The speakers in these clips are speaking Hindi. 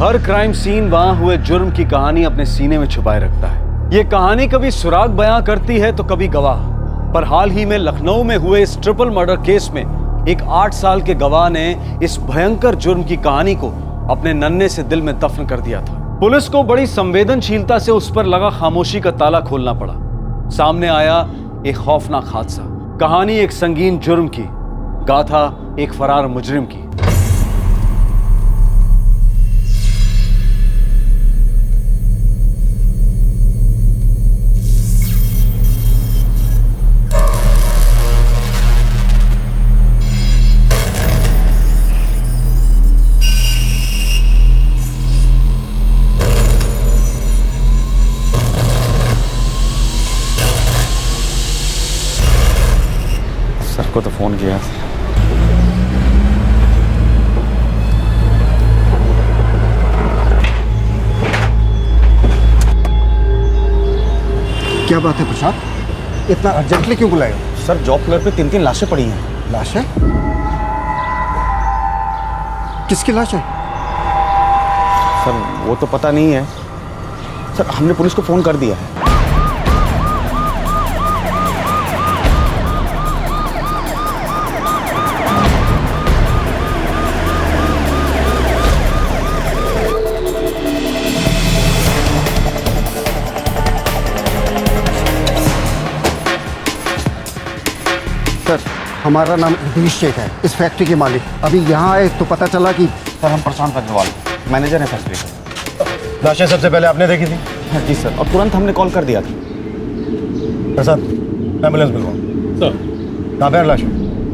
हर क्राइम सीन वहां हुए जुर्म की कहानी अपने सीने में छुपाए रखता है। ये कहानी कभी सुराग बयां करती है तो कभी गवाह। पर हाल ही में लखनऊ में हुए इस ट्रिपल मर्डर केस में एक 8 साल के गवाह ने इस भयंकर जुर्म की कहानी को अपने नन्हे से दिल में दफन कर दिया था। पुलिस को बड़ी संवेदनशीलता से उस पर लगा खामोशी का ताला खोलना पड़ा। सामने आया एक खौफनाक हादसा, कहानी एक संगीन जुर्म की, गाथा एक फरार मुजरिम की। सर को तो फोन किया। क्या बात है प्रसाद, इतना अर्जेंटली क्यों बुलाए? सर जॉब फ्लोर पे 3 लाशें पड़ी हैं। लाशें? किसकी लाश है? सर वो तो पता नहीं है सर, हमने पुलिस को फोन कर दिया है। सर हमारा नाम अधीश शेख है, इस फैक्ट्री के मालिक। अभी यहाँ आए तो पता चला कि सर हम प्रशांत अग्रवाल मैनेजर हैं फैक्ट्री का। लाशें सबसे पहले आपने देखी थी? हाँ जी सर, और तुरंत हमने कॉल कर दिया था। प्रसाद एम्बुलेंस बुलवाओ। सर कहाँ पे है लाश?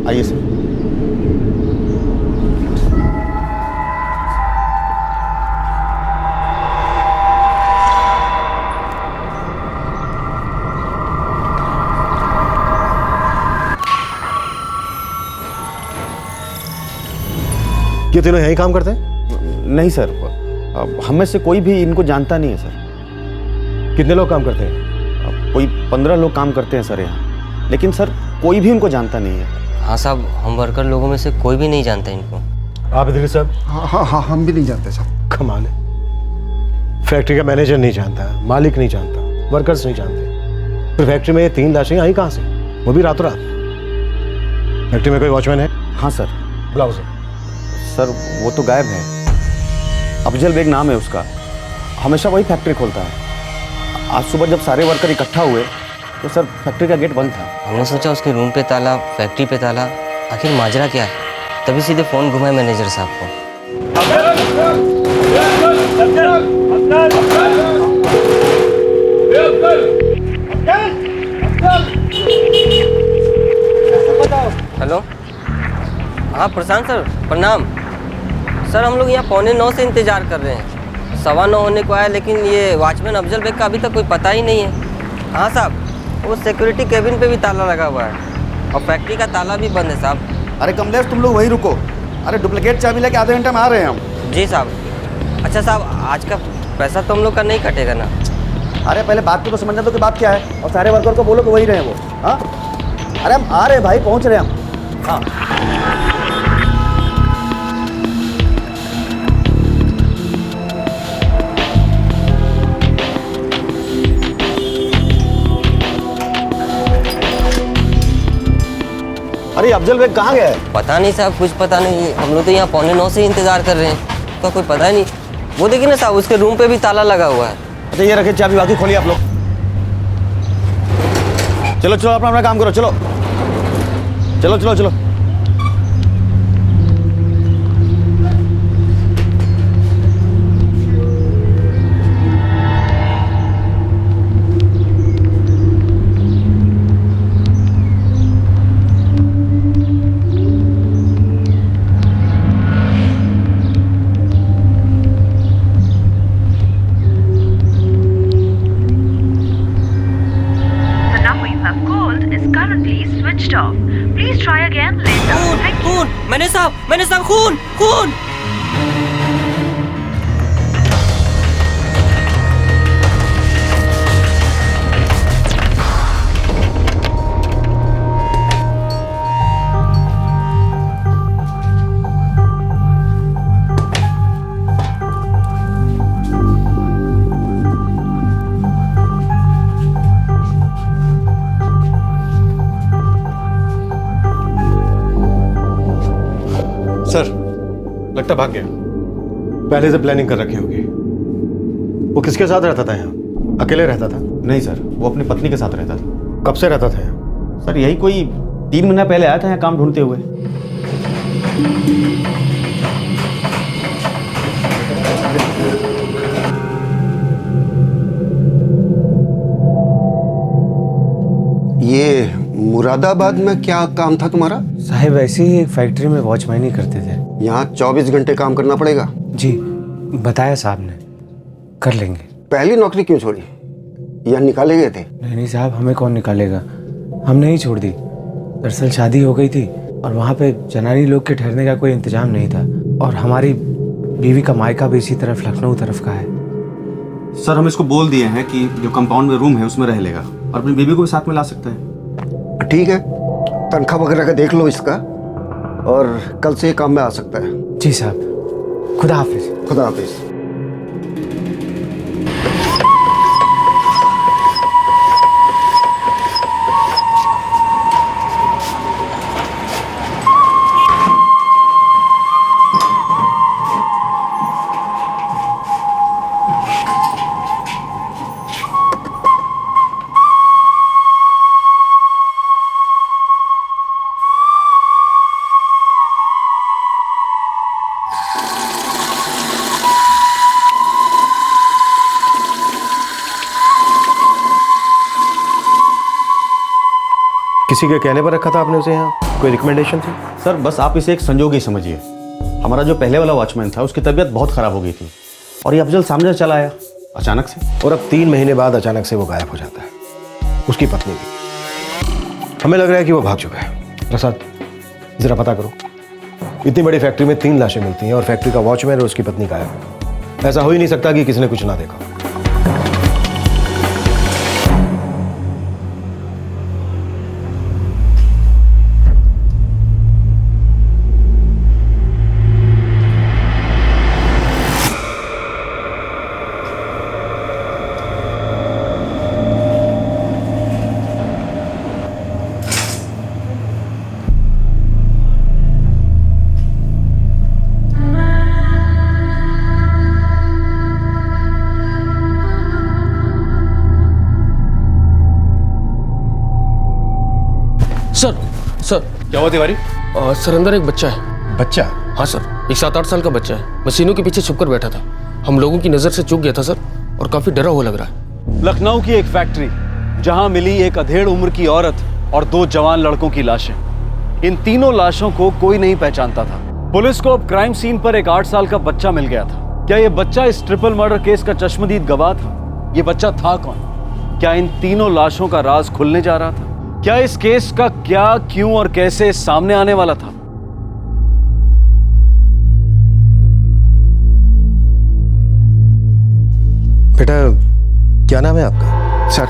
आइए सर। ये तीनों यहीं काम करते हैं? नहीं सर, हम में से कोई भी इनको जानता नहीं है सर। कितने लोग काम करते हैं? कोई 15 लोग काम करते हैं सर यहाँ, लेकिन सर कोई भी इनको जानता नहीं है। हाँ साहब, हम वर्कर लोगों में से कोई भी नहीं जानता इनको। आप इधर साहब? हाँ हम भी नहीं जानते साहब। कमाल है, फैक्ट्री का मैनेजर नहीं जानता, मालिक नहीं जानता, वर्कर्स नहीं जानते, फिर फैक्ट्री में ये 3 लाशें आई कहाँ से, वो भी रातों रात? फैक्ट्री में कोई वॉचमैन है? हाँ सर। बुलाओ सर। सर वो तो गायब है, अफजल बेग नाम है उसका, हमेशा वही फैक्ट्री खोलता है। आज सुबह जब सारे वर्कर इकट्ठा हुए तो सर फैक्ट्री का गेट बंद था। हमने सोचा उसके रूम पे ताला, फैक्ट्री पे ताला, आखिर माजरा क्या है। तभी सीधे फ़ोन घुमाए मैनेजर साहब को। हेलो, हाँ प्रशांत सर, प्रणाम सर। हम लोग यहाँ 8:45 से इंतज़ार कर रहे हैं, 9:15 होने को आया, लेकिन ये वॉचमैन अफजल बेग का अभी तक कोई पता ही नहीं है। हाँ साहब, वो सिक्योरिटी केबिन पे भी ताला लगा हुआ है और फैक्ट्री का ताला भी बंद है साहब। अरे कमलेश तुम लोग वहीं रुको, अरे डुप्लीकेट चाबी लेके आधे घंटे में आ रहे हैं हम। जी साहब। अच्छा साहब, आज का पैसा तो हम लोग का नहीं कटेगा ना? अरे पहले बात को तो समझना दो कि बात क्या है, और सारे वर्कर को बोलो कि वही रहे वो। हाँ अरे हम आ रहे हैं भाई, पहुँच रहे हैं हम। हाँ अरे अफजल बेग कहाँ गया है? पता नहीं साहब, कुछ पता नहीं। हम लोग तो यहाँ 8:45 से इंतज़ार कर रहे हैं, तो कोई पता ही नहीं। वो देखिए ना साहब, उसके रूम पे भी ताला लगा हुआ है। अच्छा ये रखे चाबी, बाकी खोलिए आप लोग। चलो चलो अपना अपना काम करो, चलो चलो चलो चलो। Please try again later. Thank you. खून, मैंने साहब खून खून। लगता भाग गया। पहले से प्लानिंग कर रखी होगी। वो किसके साथ रहता था यहाँ? अकेले रहता था? नहीं सर, वो अपनी पत्नी के साथ रहता था। कब से रहता था यहाँ? सर यही कोई 3 महीना पहले आया था यहाँ काम ढूंढते हुए। ये मुरादाबाद में क्या काम था तुम्हारा? साहब ऐसे ही एक फैक्ट्री में वॉचमैनी करते थे। यहाँ 24 घंटे काम करना पड़ेगा? जी बताया साहब ने, कर लेंगे। पहली नौकरी क्यों छोड़ी? यहाँ निकाले गए थे? नहीं साहब, हमें कौन निकालेगा, हमने ही छोड़ दी। दरअसल शादी हो गई थी और वहाँ पे जनानी लोग के ठहरने का कोई इंतजाम नहीं था, और हमारी बीवी का मायका भी इसी तरफ लखनऊ तरफ का है। सर हम इसको बोल दिए हैं कि जो कंपाउंड में रूम है उसमें रह लेगा और अपनी बीवी को भी साथ में ला सकता है। ठीक है, तनख्वाह वगैरह का देख लो इसका, और कल से काम में आ सकता है। जी साहब, खुदा हाफिज। खुदा हाफिज। किसी के कहने पर रखा था आपने उसे यहाँ? कोई रिकमेंडेशन थी? सर बस आप इसे एक संजोग ही समझिए। हमारा जो पहले वाला वॉचमैन था उसकी तबीयत बहुत खराब हो गई थी और ये अफजल सामने से चला आया अचानक से, और अब 3 महीने बाद अचानक से वो गायब हो जाता है। उसकी पत्नी भी। हमें लग रहा है कि वो भाग चुका है। प्रसाद जरा पता करो। इतनी बड़ी फैक्ट्री में 3 लाशें मिलती हैं और फैक्ट्री का वॉचमैन और उसकी पत्नी गायब है। ऐसा हो ही नहीं सकता कि किसी ने कुछ ना देखा। सर क्या हुआ तिवारी? सर अंदर एक बच्चा है। बच्चा? हाँ सर, एक 7-8 साल का बच्चा है। मशीनों के पीछे छुपकर बैठा था। हम लोगों की नज़र से चूक गया था सर, और काफ़ी डरा हुआ लग रहा है। लखनऊ की एक फैक्ट्री जहां मिली एक अधेड़ उम्र की औरत और 2 जवान लड़कों की लाशें। इन तीनों लाशों को कोई नहीं पहचानता था। पुलिस को अब क्राइम सीन पर एक 8 साल का बच्चा मिल गया था। क्या यह बच्चा इस ट्रिपल मर्डर केस का चश्मदीद गवाह था? यह बच्चा था कौन? क्या इन तीनों लाशों का राज खुलने जा रहा था? क्या इस केस का क्या, क्यों और कैसे सामने आने वाला था? बेटा क्या नाम है आपका? सर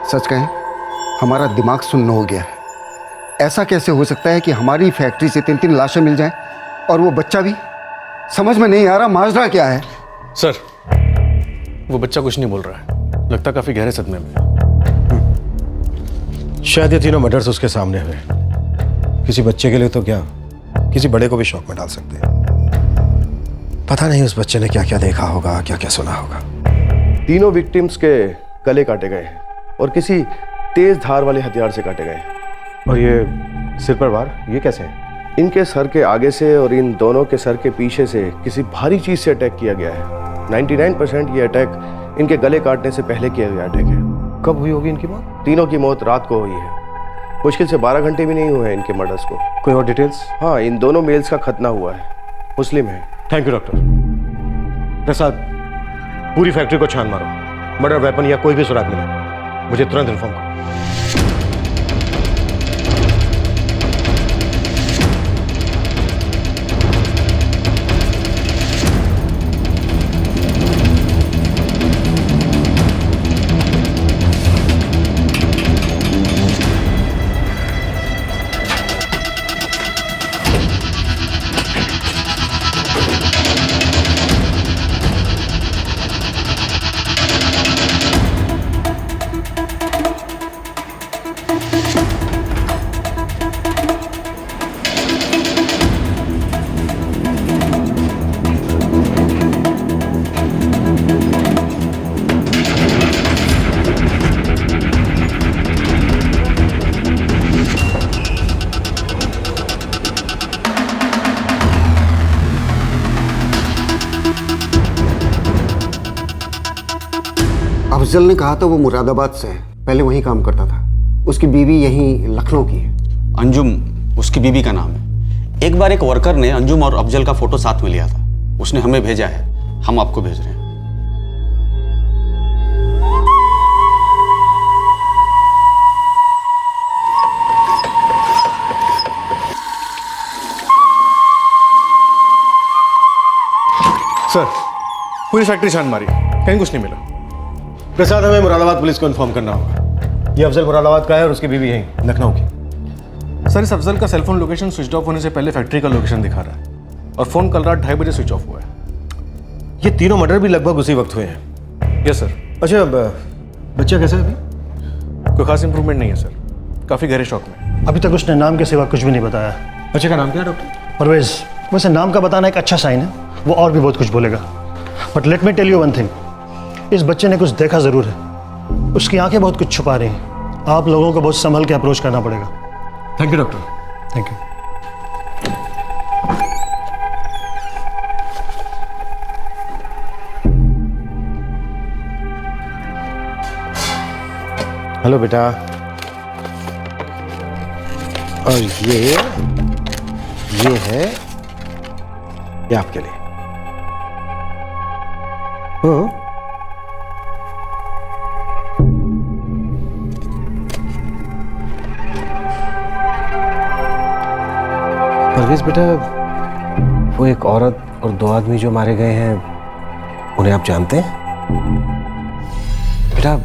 सच कहें, हमारा दिमाग सुन्न हो गया है। ऐसा कैसे हो सकता है कि हमारी फैक्ट्री से 3-3 लाशें मिल जाएं और वो बच्चा भी? समझ में नहीं आ रहा माजरा क्या है। सर वो बच्चा कुछ नहीं बोल रहा है, लगता काफ़ी गहरे सदमे में। शायद ये तीनों मर्डर्स उसके सामने हुए। किसी बच्चे के लिए तो क्या, किसी बड़े को भी शौक में डाल सकते हैं। पता नहीं उस बच्चे ने क्या क्या देखा होगा, क्या क्या सुना होगा। तीनों विक्टिम्स के गले काटे गए हैं और किसी तेज धार वाले हथियार से काटे गए। और ये सिर पर वार, ये कैसे है? इनके सर के आगे से और इन दोनों के सर के पीछे से किसी भारी चीज से अटैक किया गया है। 99% ये अटैक इनके गले काटने से पहले किया गया अटैक है। कब हुई होगी इनकी मौत? तीनों की मौत रात को हुई है। मुश्किल से 12 घंटे भी नहीं हुए हैं इनके मर्डर्स को। कोई और डिटेल्स? हाँ, इन दोनों मेल्स का खतना हुआ है, मुस्लिम है। Thank you doctor. प्रसाद पूरी फैक्ट्री को छान मारो, मर्डर वेपन या कोई भी सुराग मिले मुझे तुरंत इन्फॉर्म करो। अफजल ने कहा था वो मुरादाबाद से है, पहले वहीं काम करता था। उसकी बीवी यहीं लखनऊ की है। अंजुम उसकी बीवी का नाम है। एक बार एक वर्कर ने अंजुम और अफजल का फोटो साथ में लिया था, उसने हमें भेजा है, हम आपको भेज रहे हैं। सर, पूरी फैक्ट्री छान मारी, कहीं कुछ नहीं मिला। प्रसाद, हमें मुरादाबाद पुलिस को इन्फॉर्म करना होगा। ये अफजल मुरादाबाद का है और उसकी बीवी यहीं लखनऊ की। सर, इस अफजल का सेलफोन लोकेशन स्विच ऑफ होने से पहले फैक्ट्री का लोकेशन दिखा रहा है और फोन कल रात 2:30 बजे स्विच ऑफ हुआ है। ये तीनों मर्डर भी लगभग उसी वक्त हुए हैं। Yes sir. अच्छा, बच्चा कैसा है अभी? कोई खास इंप्रूवमेंट नहीं है सर, काफ़ी गहरे शौक में। अभी तक उसने नाम के सिवा कुछ भी नहीं बताया। बच्चे का नाम क्या है डॉक्टर? परवेज। वैसे नाम का बताना एक अच्छा साइन है, वो और भी बहुत कुछ बोलेगा। But let me tell you one thing, इस बच्चे ने कुछ देखा ज़रूर है। उसकी आंखें बहुत कुछ छुपा रही हैं। आप लोगों को बहुत संभल के अप्रोच करना पड़ेगा। Thank you doctor. Thank you. Hello बेटा। और ये आपके लिए। परवेज बेटा, वो एक औरत और 2 आदमी जो मारे गए हैं, उन्हें आप जानते हैं? बेटा,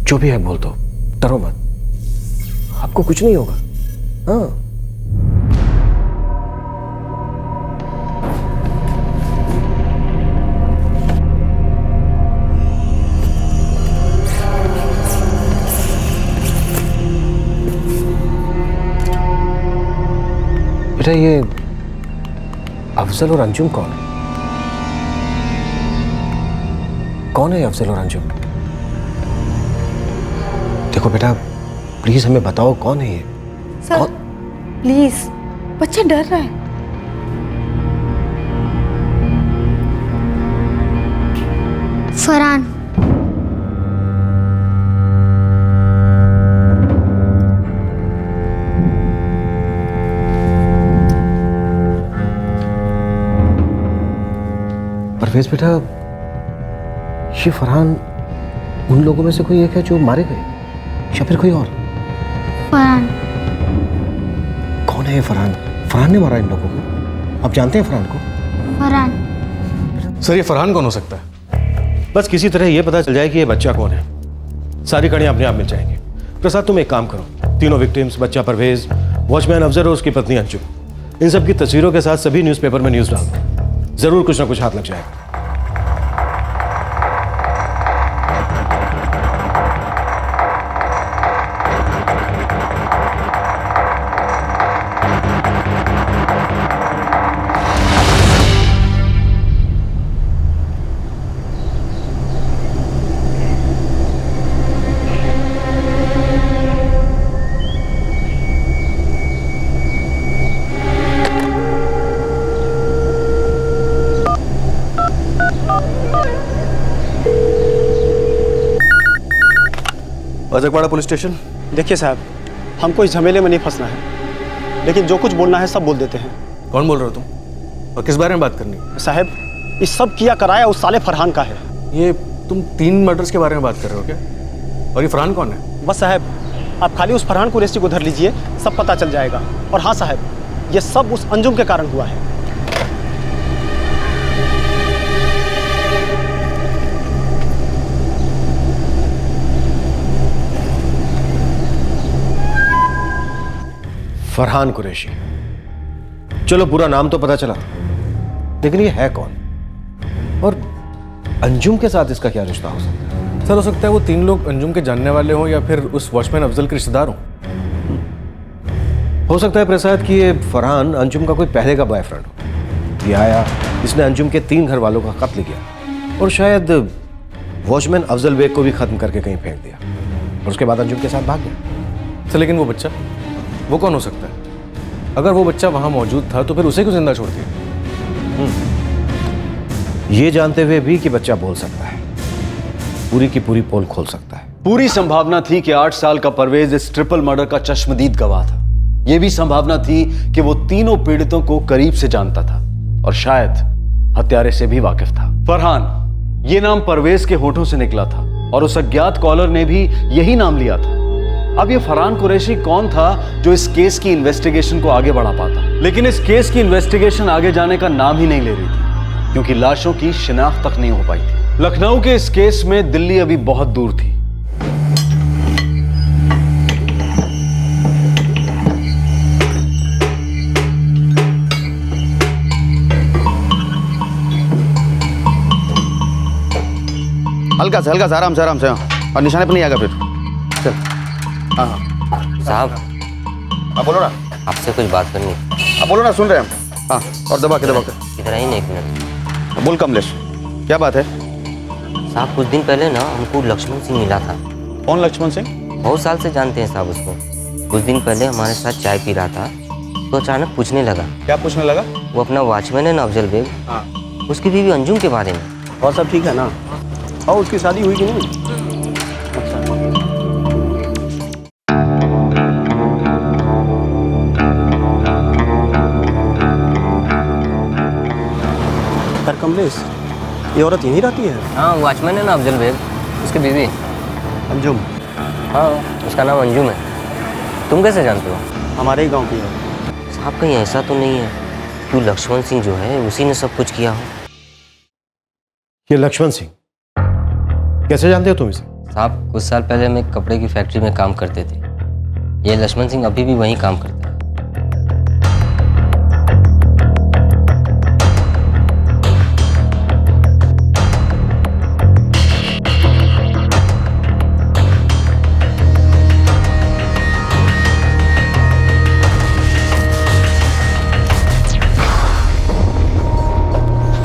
जो भी है बोल दो, डरो मत, आपको कुछ नहीं होगा। हाँ। बेटा, ये अफजल और अंजुम कौन है? कौन है अफजल और अंजुम? देखो बेटा, प्लीज हमें बताओ कौन है ये? सर, प्लीज, बच्चा डर रहा है। फरहान। परवेज बेटा, ये फरहान उन लोगों में से कोई एक है जो मारे गए, या फिर कोई और? फरहान। कौन है ये फरहान? फरहान ने मारा इन लोगों को? आप जानते हैं फरहान को? फरहान। सर, ये फरहान कौन हो सकता है? बस किसी तरह ये पता चल जाए कि ये बच्चा कौन है, सारी कड़ियां अपने आप मिल जाएंगी। प्रसाद, तुम एक काम करो, तीनों विक्टिम्स, बच्चा परवेज, वॉचमैन अफजल और उसकी पत्नी अंजुम, इन सब की तस्वीरों के साथ सभी न्यूज़पेपर में न्यूज़ डाल दो। जरूर कुछ ना कुछ हाथ लग जाएगा। अजकवाड़ा पुलिस स्टेशन। देखिए साहब, हमको इस झमेले में नहीं फंसना है, लेकिन जो कुछ बोलना है सब बोल देते हैं। कौन बोल रहे हो तुम, और किस बारे में बात करनी है? साहब, इस सब किया कराया उस साले फरहान का है। ये तुम 3 मर्डर्स के बारे में बात कर रहे हो क्या? और ये फरहान कौन है? बस साहब, आप खाली उस फरहान कुरैशी को धर लीजिए, सब पता चल जाएगा। और हाँ साहब, ये सब उस अंजुम के कारण हुआ है। फरहान कुरैशी। चलो, पूरा नाम तो पता चला, लेकिन ये है कौन? और अंजुम के साथ इसका क्या रिश्ता हो सकता है? सर, हो सकता है वो 3 लोग अंजुम के जानने वाले हों या फिर उस वॉचमैन अफजल के रिश्तेदार हों। हो सकता है प्रसाद कि ये फरहान अंजुम का कोई पहले का बॉयफ्रेंड हो। ये आया, इसने अंजुम के 3 घर वालों का कत्ल किया और शायद वॉचमैन अफजल बेग को भी खत्म करके कहीं फेंक दिया और उसके बाद अंजुम के साथ भाग गया। सर, लेकिन वो बच्चा, वो कौन हो सकता है? अगर वो बच्चा वहां मौजूद था तो फिर उसे क्यों जिंदा छोड़ दिया? ये जानते हुए भी कि बच्चा बोल सकता है, पूरी की पूरी पोल खोल सकता है। पूरी संभावना थी कि 8 साल का परवेज इस ट्रिपल मर्डर का चश्मदीद गवाह था। यह भी संभावना थी कि वो तीनों पीड़ितों को करीब से जानता था और शायद हत्यारे से भी वाकिफ था। फरहान, ये नाम परवेज के होठों से निकला था और उस अज्ञात कॉलर ने भी यही नाम लिया था। अब ये फरहान कुरैशी कौन था जो इस केस की इन्वेस्टिगेशन को आगे बढ़ा पाता? लेकिन इस केस की इन्वेस्टिगेशन आगे जाने का नाम ही नहीं ले रही थी, क्योंकि लाशों की शिनाख्त तक नहीं हो पाई थी। लखनऊ के इस केस में दिल्ली अभी बहुत दूर थी। हल्का से आराम से हाँ। और निशाने पर नहीं आएगा फिर। चल। हाँ साहब, हाँ बोलो ना। आपसे कुछ बात करनी है। हाँ बोलो ना, सुन रहे हैं हम। हाँ, और दबा के इधर आई ना, 1 मिनट। बोल कमलेश, क्या बात है? साहब, कुछ दिन पहले ना हमको लक्ष्मण सिंह मिला था। कौन लक्ष्मण सिंह? बहुत साल से जानते हैं साहब उसको। कुछ दिन पहले हमारे साथ चाय पी रहा था तो अचानक पूछने लगा। क्या पूछने लगा? वो अपना वॉचमैन है ना अफजल बेग, हाँ, उसकी बीवी अंजुम के बारे में। और सब ठीक है ना? और उसकी शादी हुई कि नहीं? सर कमलेश, ये औरत यहीं रहती है? हाँ, वॉचमैन है ना अफजल बेग, उसकी बीवी अंजुम। हाँ, उसका नाम अंजुम है। तुम कैसे जानते हो? हमारे ही गांव की है। साहब, कहीं ऐसा तो नहीं है कि लक्ष्मण सिंह जो है उसी ने सब कुछ किया हो? ये लक्ष्मण सिंह कैसे जानते हो तुम इसे? साहब, कुछ साल पहले हम एक कपड़े की फैक्ट्री में काम करते थे। ये लक्ष्मण सिंह अभी भी वहीं काम करता है।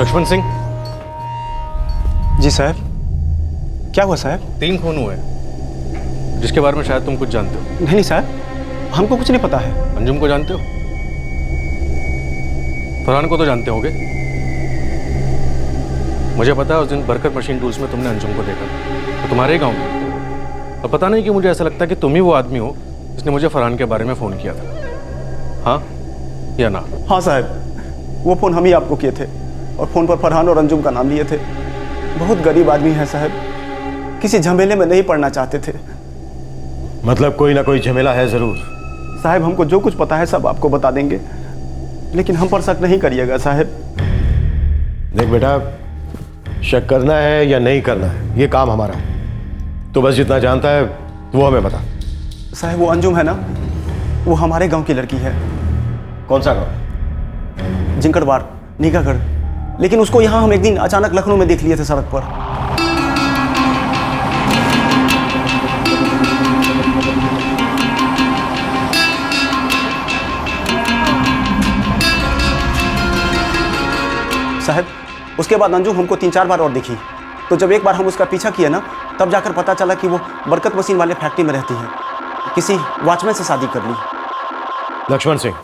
लक्ष्मण सिंह। जी साहब। क्या हुआ साहब? 3 खून हुए जिसके बारे में शायद तुम कुछ जानते हो। नहीं साहब, हमको कुछ नहीं पता है। अंजुम को जानते हो? फरहान को तो जानते होगे। मुझे पता है उस दिन बरकत मशीन टूल्स में तुमने अंजुम को देखा, तो तुम्हारे ही गांव में। और पता नहीं कि मुझे ऐसा लगता है कि तुम ही वो आदमी हो जिसने मुझे फरहान के बारे में फ़ोन किया था। हाँ या ना? हाँ साहब, वो फ़ोन हम ही आपको किए थे और फ़ोन पर फरहान और अंजुम का नाम लिए थे। बहुत गरीब आदमी है साहब, किसी झमेले में नहीं पड़ना चाहते थे। मतलब कोई ना कोई झमेला है जरूर। साहब, हमको जो कुछ पता है सब आपको बता देंगे, लेकिन हम पर शक नहीं करिएगा साहब। देख बेटा, शक करना है या नहीं करना है ये काम हमारा है। तो बस जितना जानता है वो हमें बता। साहब, वो अंजुम है ना, वो हमारे गांव की लड़की है। कौन सा गाँव? जिंकड़वार, निगागढ़। लेकिन उसको यहाँ हम एक दिन अचानक लखनऊ में देख लिए थे सड़क पर। साहब, उसके बाद अंजुम हमको 3-4 बार और दिखी। तो जब एक बार हम उसका पीछा किए ना, तब जाकर पता चला कि वो बरकत मशीन वाले फैक्ट्री में रहती है। किसी वॉचमैन से शादी कर ली। लक्ष्मण सिंह,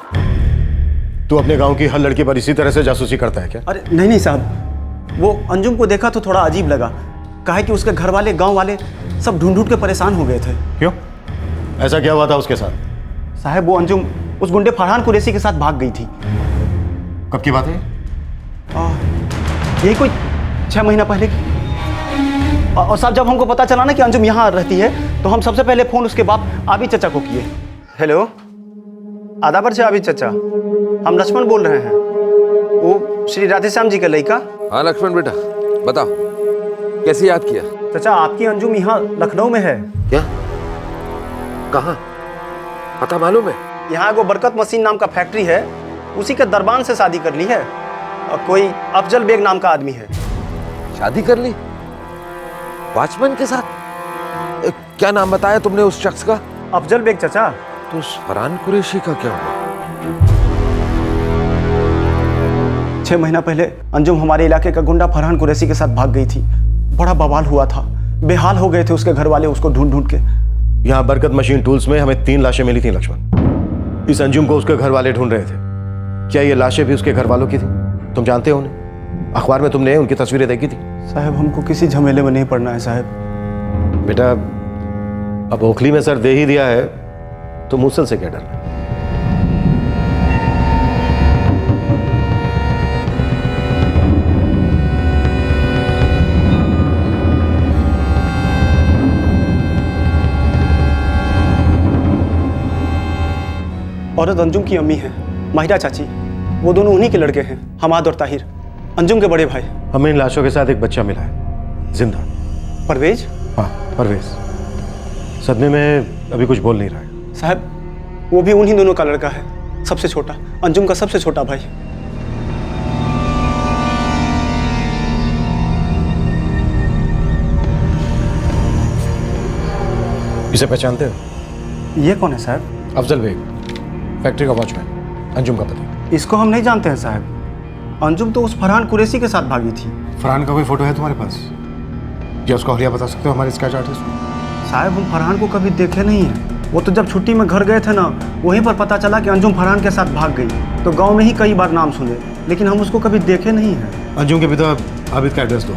तू अपने गांव की हर लड़की पर इसी तरह से जासूसी करता है क्या? अरे नहीं साहब, वो अंजुम को देखा तो थोड़ा अजीब लगा। कहा कि उसके घर वाले, गांव वाले सब ढूंढ के परेशान हो गए थे। क्यों? ऐसा क्या हुआ था उसके साथ? साहब, वो अंजुम उस गुंडे फरहान कुरैशी के साथ भाग गई थी। कब की बात है? यही कोई 6 महीना पहले की। और साहब, जब हमको पता चला ना कि अंजुम यहाँ रहती है, तो हम सबसे पहले फ़ोन उसके बाप आबिद चचा को किए। हेलो, आदाबर से आबिद चचा, हम लक्ष्मण बोल रहे हैं। वो श्री राधेश्याम जी का लड़का। हाँ लक्ष्मण बेटा, बताओ कैसे याद किया? चचा, आपकी अंजुम यहाँ लखनऊ में है। क्या? कहाँ? पता मालूम है? यहाँ वो बरकत मशीन नाम का फैक्ट्री है, उसी के दरबान से शादी कर ली है। और कोई अफजल बेग नाम का आदमी है। शादी कर ली? वॉचमैन के साथ? क्या नाम बताया तुमने उस शख्स का? अफजल बेग चचा। तो उस फरहान कुरैशी का क्या हुआ? 6 महीना पहले अंजुम हमारे इलाके का गुंडा फरहान कुरैशी के साथ भाग गई थी। बड़ा बवाल हुआ था, बेहाल हो गए थे उसके घर वाले उसको ढूंढ के। यहाँ बरकत मशीन टूल्स में हमें 3 लाशें मिली थी लक्ष्मण। इस अंजुम को उसके घर वाले ढूंढ रहे थे। क्या ये लाशें भी उसके घर वालों की थी? तुम जानते हो उन्हें? अखबार में तुमने उनकी तस्वीरें देखी थी? साहब हमको किसी झमेले में नहीं पड़ना है साहब। बेटा, अब ओखली में सर दे ही दिया है तो मूसल से क्या डरना? औरत अंजुम की अम्मी है, माहिरा चाची। वो दोनों उन्हीं के लड़के हैं, हमाद और ताहिर, अंजुम के बड़े भाई। हमें इन लाशों के साथ एक बच्चा मिला है, जिंदा। परवेज? हाँ, परवेज। सदमे में अभी कुछ बोल नहीं रहा है। साहब वो भी उन्हीं दोनों का लड़का है, सबसे छोटा, अंजुम का सबसे छोटा भाई। इसे पहचानते हो? ये कौन है साहब? अफजल बेग, फैक्ट्री का वॉचमैन, अंजुम का पति। इसको हम नहीं जानते हैं साहब। अंजुम तो उस फरहान कुरैशी के साथ भागी थी। फरहान का कोई फोटो है तुम्हारे पास? क्या उसका हुलिया बता सकते हो हमारे स्केच आर्टिस्ट को? साहब हम फरहान को कभी देखे नहीं हैं। वो तो जब छुट्टी में घर गए थे ना, वहीं पर पता चला कि अंजुम फरहान के साथ भाग गई। तो गांव में ही कई बार नाम सुने, लेकिन हम उसको कभी देखे नहीं हैं। अंजुम के पिता आबिद का एड्रेस दो,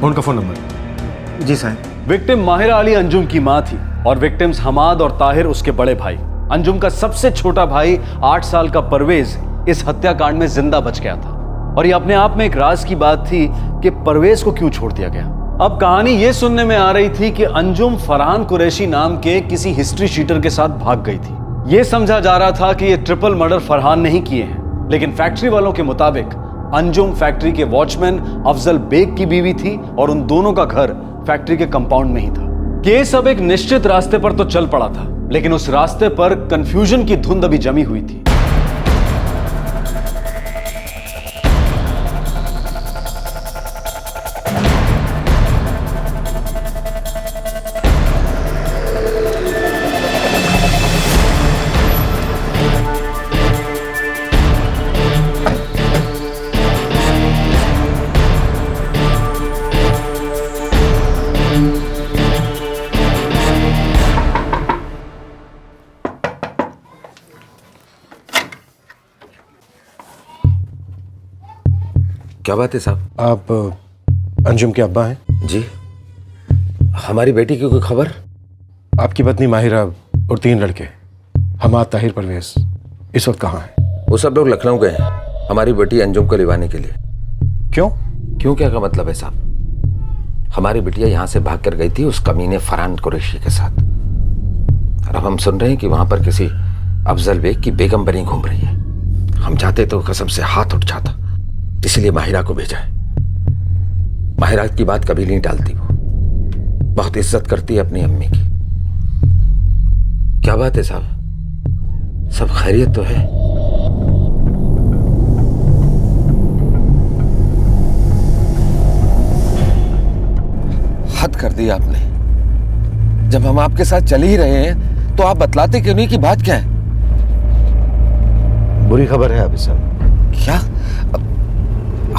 उनका फ़ोन नंबर। जी साहब। विक्टिम माहिरा अली अंजुम की मां थी और विक्टिम्स हमाद और ताहिर उसके बड़े भाई। अंजुम का सबसे छोटा भाई 8 साल का परवेज इस हत्याकांड में जिंदा बच गया था और ये अपने आप में एक राज की बात थी कि परवेज को क्यों छोड़ दिया गया। अब कहानी ये सुनने में आ रही थी कि अंजुम फरहान कुरैशी नाम के किसी हिस्ट्री शीटर के साथ भाग गई थी। ये समझा जा रहा था कि ये ट्रिपल मर्डर फरहान नहीं किए हैं, लेकिन फैक्ट्री वालों के मुताबिक अंजुम फैक्ट्री के वॉचमैन अफजल बेग की बीवी थी और उन दोनों का घर फैक्ट्री के कंपाउंड में ही था। केस अब एक निश्चित रास्ते पर तो चल पड़ा था, लेकिन उस रास्ते पर कंफ्यूजन की धुंध अभी जमी हुई थी। क्या बात है साहब? आप अंजुम के अब्बा हैं? जी। हमारी बेटी की कोई खबर? आपकी पत्नी माहिरा और 3 लड़के हमाद, ताहिर, परवेज इस वक्त कहाँ हैं? वो सब लोग लखनऊ गए हैं हमारी बेटी अंजुम को लिवाने के लिए। क्यों? क्यों क्या का मतलब है साहब? हमारी बिटिया यहाँ से भाग कर गई थी उस कमीने फरहान कुरैशी के साथ, और अब हम सुन रहे हैं कि वहां पर किसी अफजल बेग की बेगम बनी घूम रही है। हम चाहते तो कसम से हाथ उठ जाता, इसलिए माहिरा को भेजा है। माहिरा की बात कभी नहीं टालती, वो बहुत इज्जत करती है अपनी अम्मी की। क्या बात है साहब? सब खैरियत तो है? हद कर दी आपने। जब हम आपके साथ चल ही रहे हैं तो आप बतलाते क्यों नहीं कि बात क्या है? बुरी खबर है अभी साहब। क्या?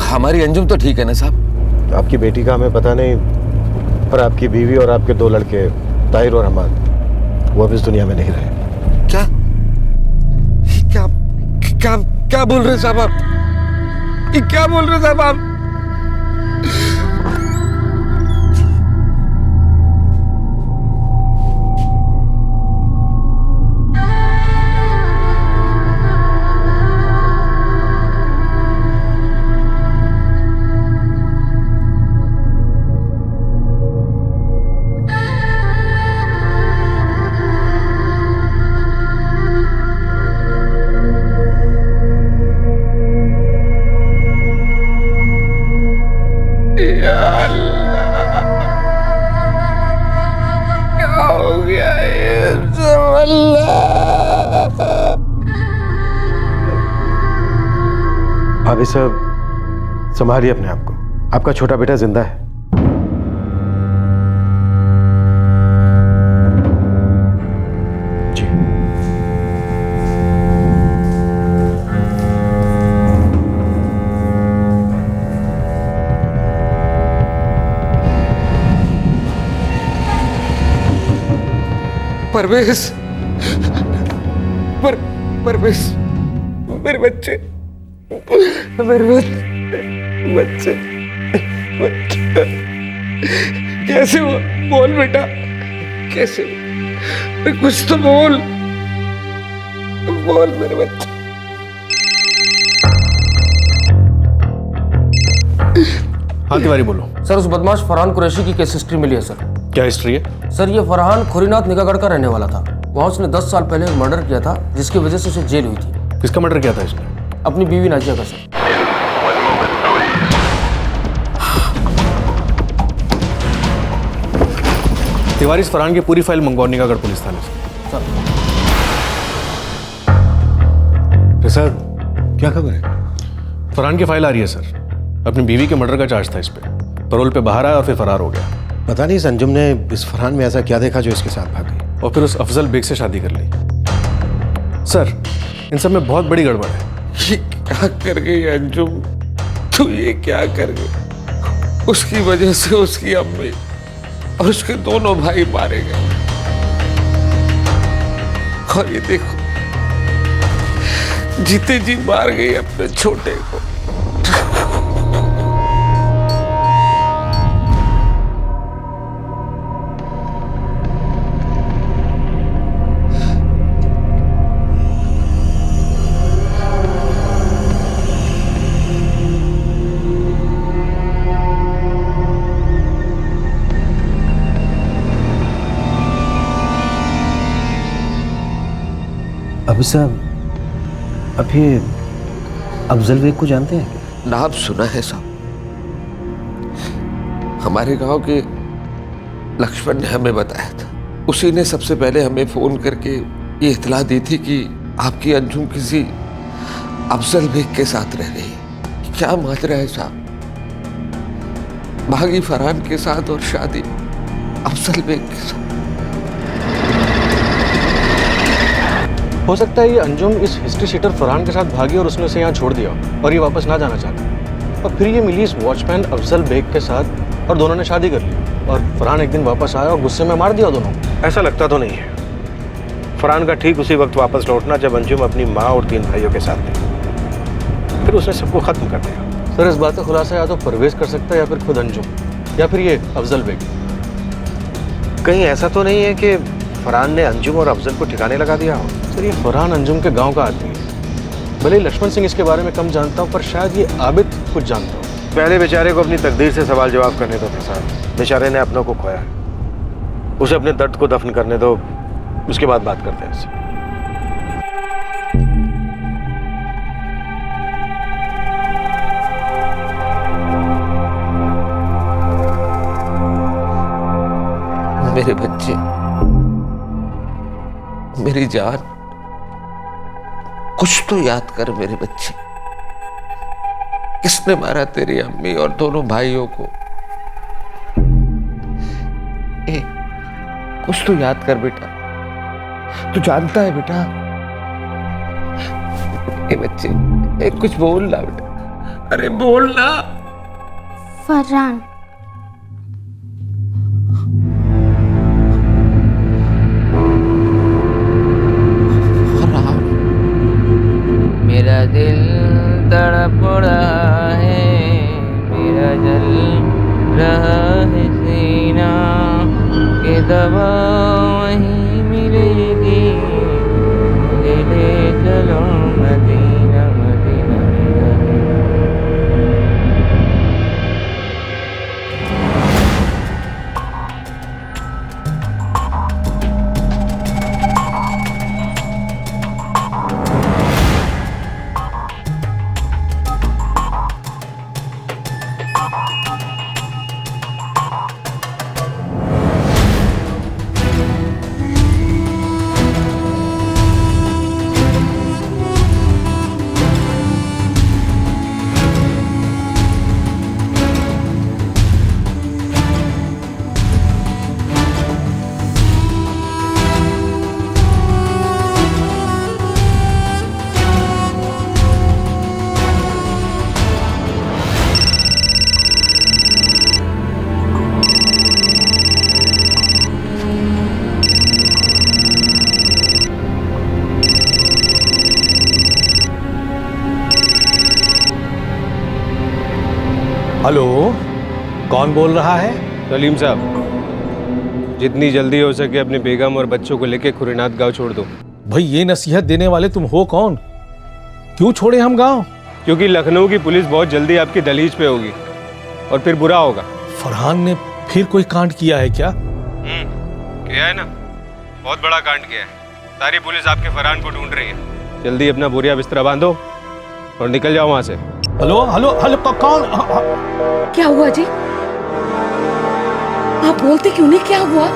हमारी अंजुम तो ठीक है ना साहब? आपकी बेटी का हमें पता नहीं, पर आपकी बीवी और आपके 2 लड़के ताहिर और हमाद, वो अब इस दुनिया में नहीं रहे। क्या क्या क्या क्या बोल रहे साहब आप? ये क्या बोल रहे साहब आप? अभी सब संभालिए अपने आप को, आपका छोटा बेटा जिंदा है। जी। परवेज, परवेज, मेरे बच्चे, मेरे बच्चे। बच्चे बच्चे कैसे हो? बोल बेटा, कैसे हो? अरे कुछ तो बोल, बोल मेरे बच्चे। हाँ तिवारी बोलो। सर उस बदमाश फरहान कुरैशी की केस हिस्ट्री मिली है सर। क्या हिस्ट्री है? सर ये फरहान खुरीनाथ निकागढ़ का रहने वाला था। वहाँ उसने 10 साल पहले एक मर्डर किया था जिसकी वजह से उसे जेल हुई थी। किसका मर्डर किया था इसने? अपनी बीवी नाजिया का सर। तिवारी इस फरहान की पूरी फाइल मंगवाओ निकागढ़ पुलिस थाने से। सर क्या खबर है? फरहान की फाइल आ रही है सर। अपनी बीवी के मर्डर का चार्ज था इस पे। पैरोल पे बाहर आया और फिर फरार हो गया। पता नहीं इस अंजुम ने इस फरहान में ऐसा क्या देखा जो इसके साथ भाग गई और फिर उस अफजल बेग से शादी कर ली। सर इन सब में बहुत बड़ी गड़बड़ है। ये क्या कर गई अंजुम? तू ये क्या कर गई? उसकी वजह से उसकी अम्मी और उसके दोनों भाई मारे गए। और ये देखो जीते जी मार गई अपने छोटे को। अभी साहब, अब ये अफजल बेग को जानते हैं? नाम सुना है साहब। हमारे गांव के लक्ष्मण ने हमें बताया था। उसी ने सबसे पहले हमें फोन करके ये इत्तला दी थी कि आपकी अंजुम किसी अफजल बेग के साथ रह रही है। क्या माजरा है साहब? भागी फरहान के साथ और शादी अफजल बेग के साथ। हो सकता है ये अंजुम इस हिस्ट्री शीटर फरहान के साथ भागी और उसने उसे यहाँ छोड़ दिया और ये वापस ना जाना चाहता। और फिर ये मिली इस वॉचमैन अफजल बेग के साथ और दोनों ने शादी कर ली। और फरहान एक दिन वापस आया और गुस्से में मार दिया दोनों। ऐसा लगता तो नहीं है। फरहान का ठीक उसी वक्त वापस लौटना जब अंजुम अपनी माँ और 3 भाइयों के साथ थी। फिर उसने सबको खत्म कर दिया। सर इस बात का खुलासा या तो परवेज कर सकता है या फिर खुद अंजुम या फिर ये अफजल बेग। कहीं ऐसा तो नहीं है कि फरहान ने अंजुम और अफजल को ठिकाने लगा दिया हो? सर ये फरहान अंजुम के गांव का आदमी है। भले ही लक्ष्मण सिंह इसके बारे में कम जानता हूँ पर शायद ये आबिद कुछ जानता हूँ। पहले बेचारे को अपनी तकदीर से सवाल जवाब करने दो प्रसाद। बेचारे ने अपनों को खोया, उसे अपने दर्द को दफन करने दो, उसके बाद बात करते हैं इससे। मेरे बच्चे, मेरी जान, कुछ तो याद कर मेरे बच्चे। किसने मारा तेरी अम्मी और दोनों भाइयों को? कुछ तो याद कर बेटा। तू जानता है बेटा? बच्चे कुछ बोलना बेटा। अरे बोलना। फरहान। मेरा दिल तड़प रहा है, मेरा जल रहा है सीना, कि दवा वहीं मिलेगी, मुझे ले चलो मदीना मदीना। कौन बोल रहा है? सलीम साहब, जितनी जल्दी हो सके अपने बेगम और बच्चों को लेके खुरीनाथ गांव छोड़ दो। भाई ये नसीहत देने वाले तुम हो कौन? क्यों छोड़े हम गांव? क्योंकि लखनऊ की पुलिस बहुत जल्दी आपकी दहलीज पे होगी और फिर बुरा होगा। फरहान ने फिर कोई कांड किया है क्या? किया है ना, बहुत बड़ा कांड किया है। सारी पुलिस आपके फरहान को ढूंढ रही है। जल्दी अपना बोरिया बिस्तरा बांधो और निकल जाओ वहां से। हेलो हेलो हेलो, कौन? क्या हुआ जी? आप बोलते क्यों नहीं? क्या हुआ?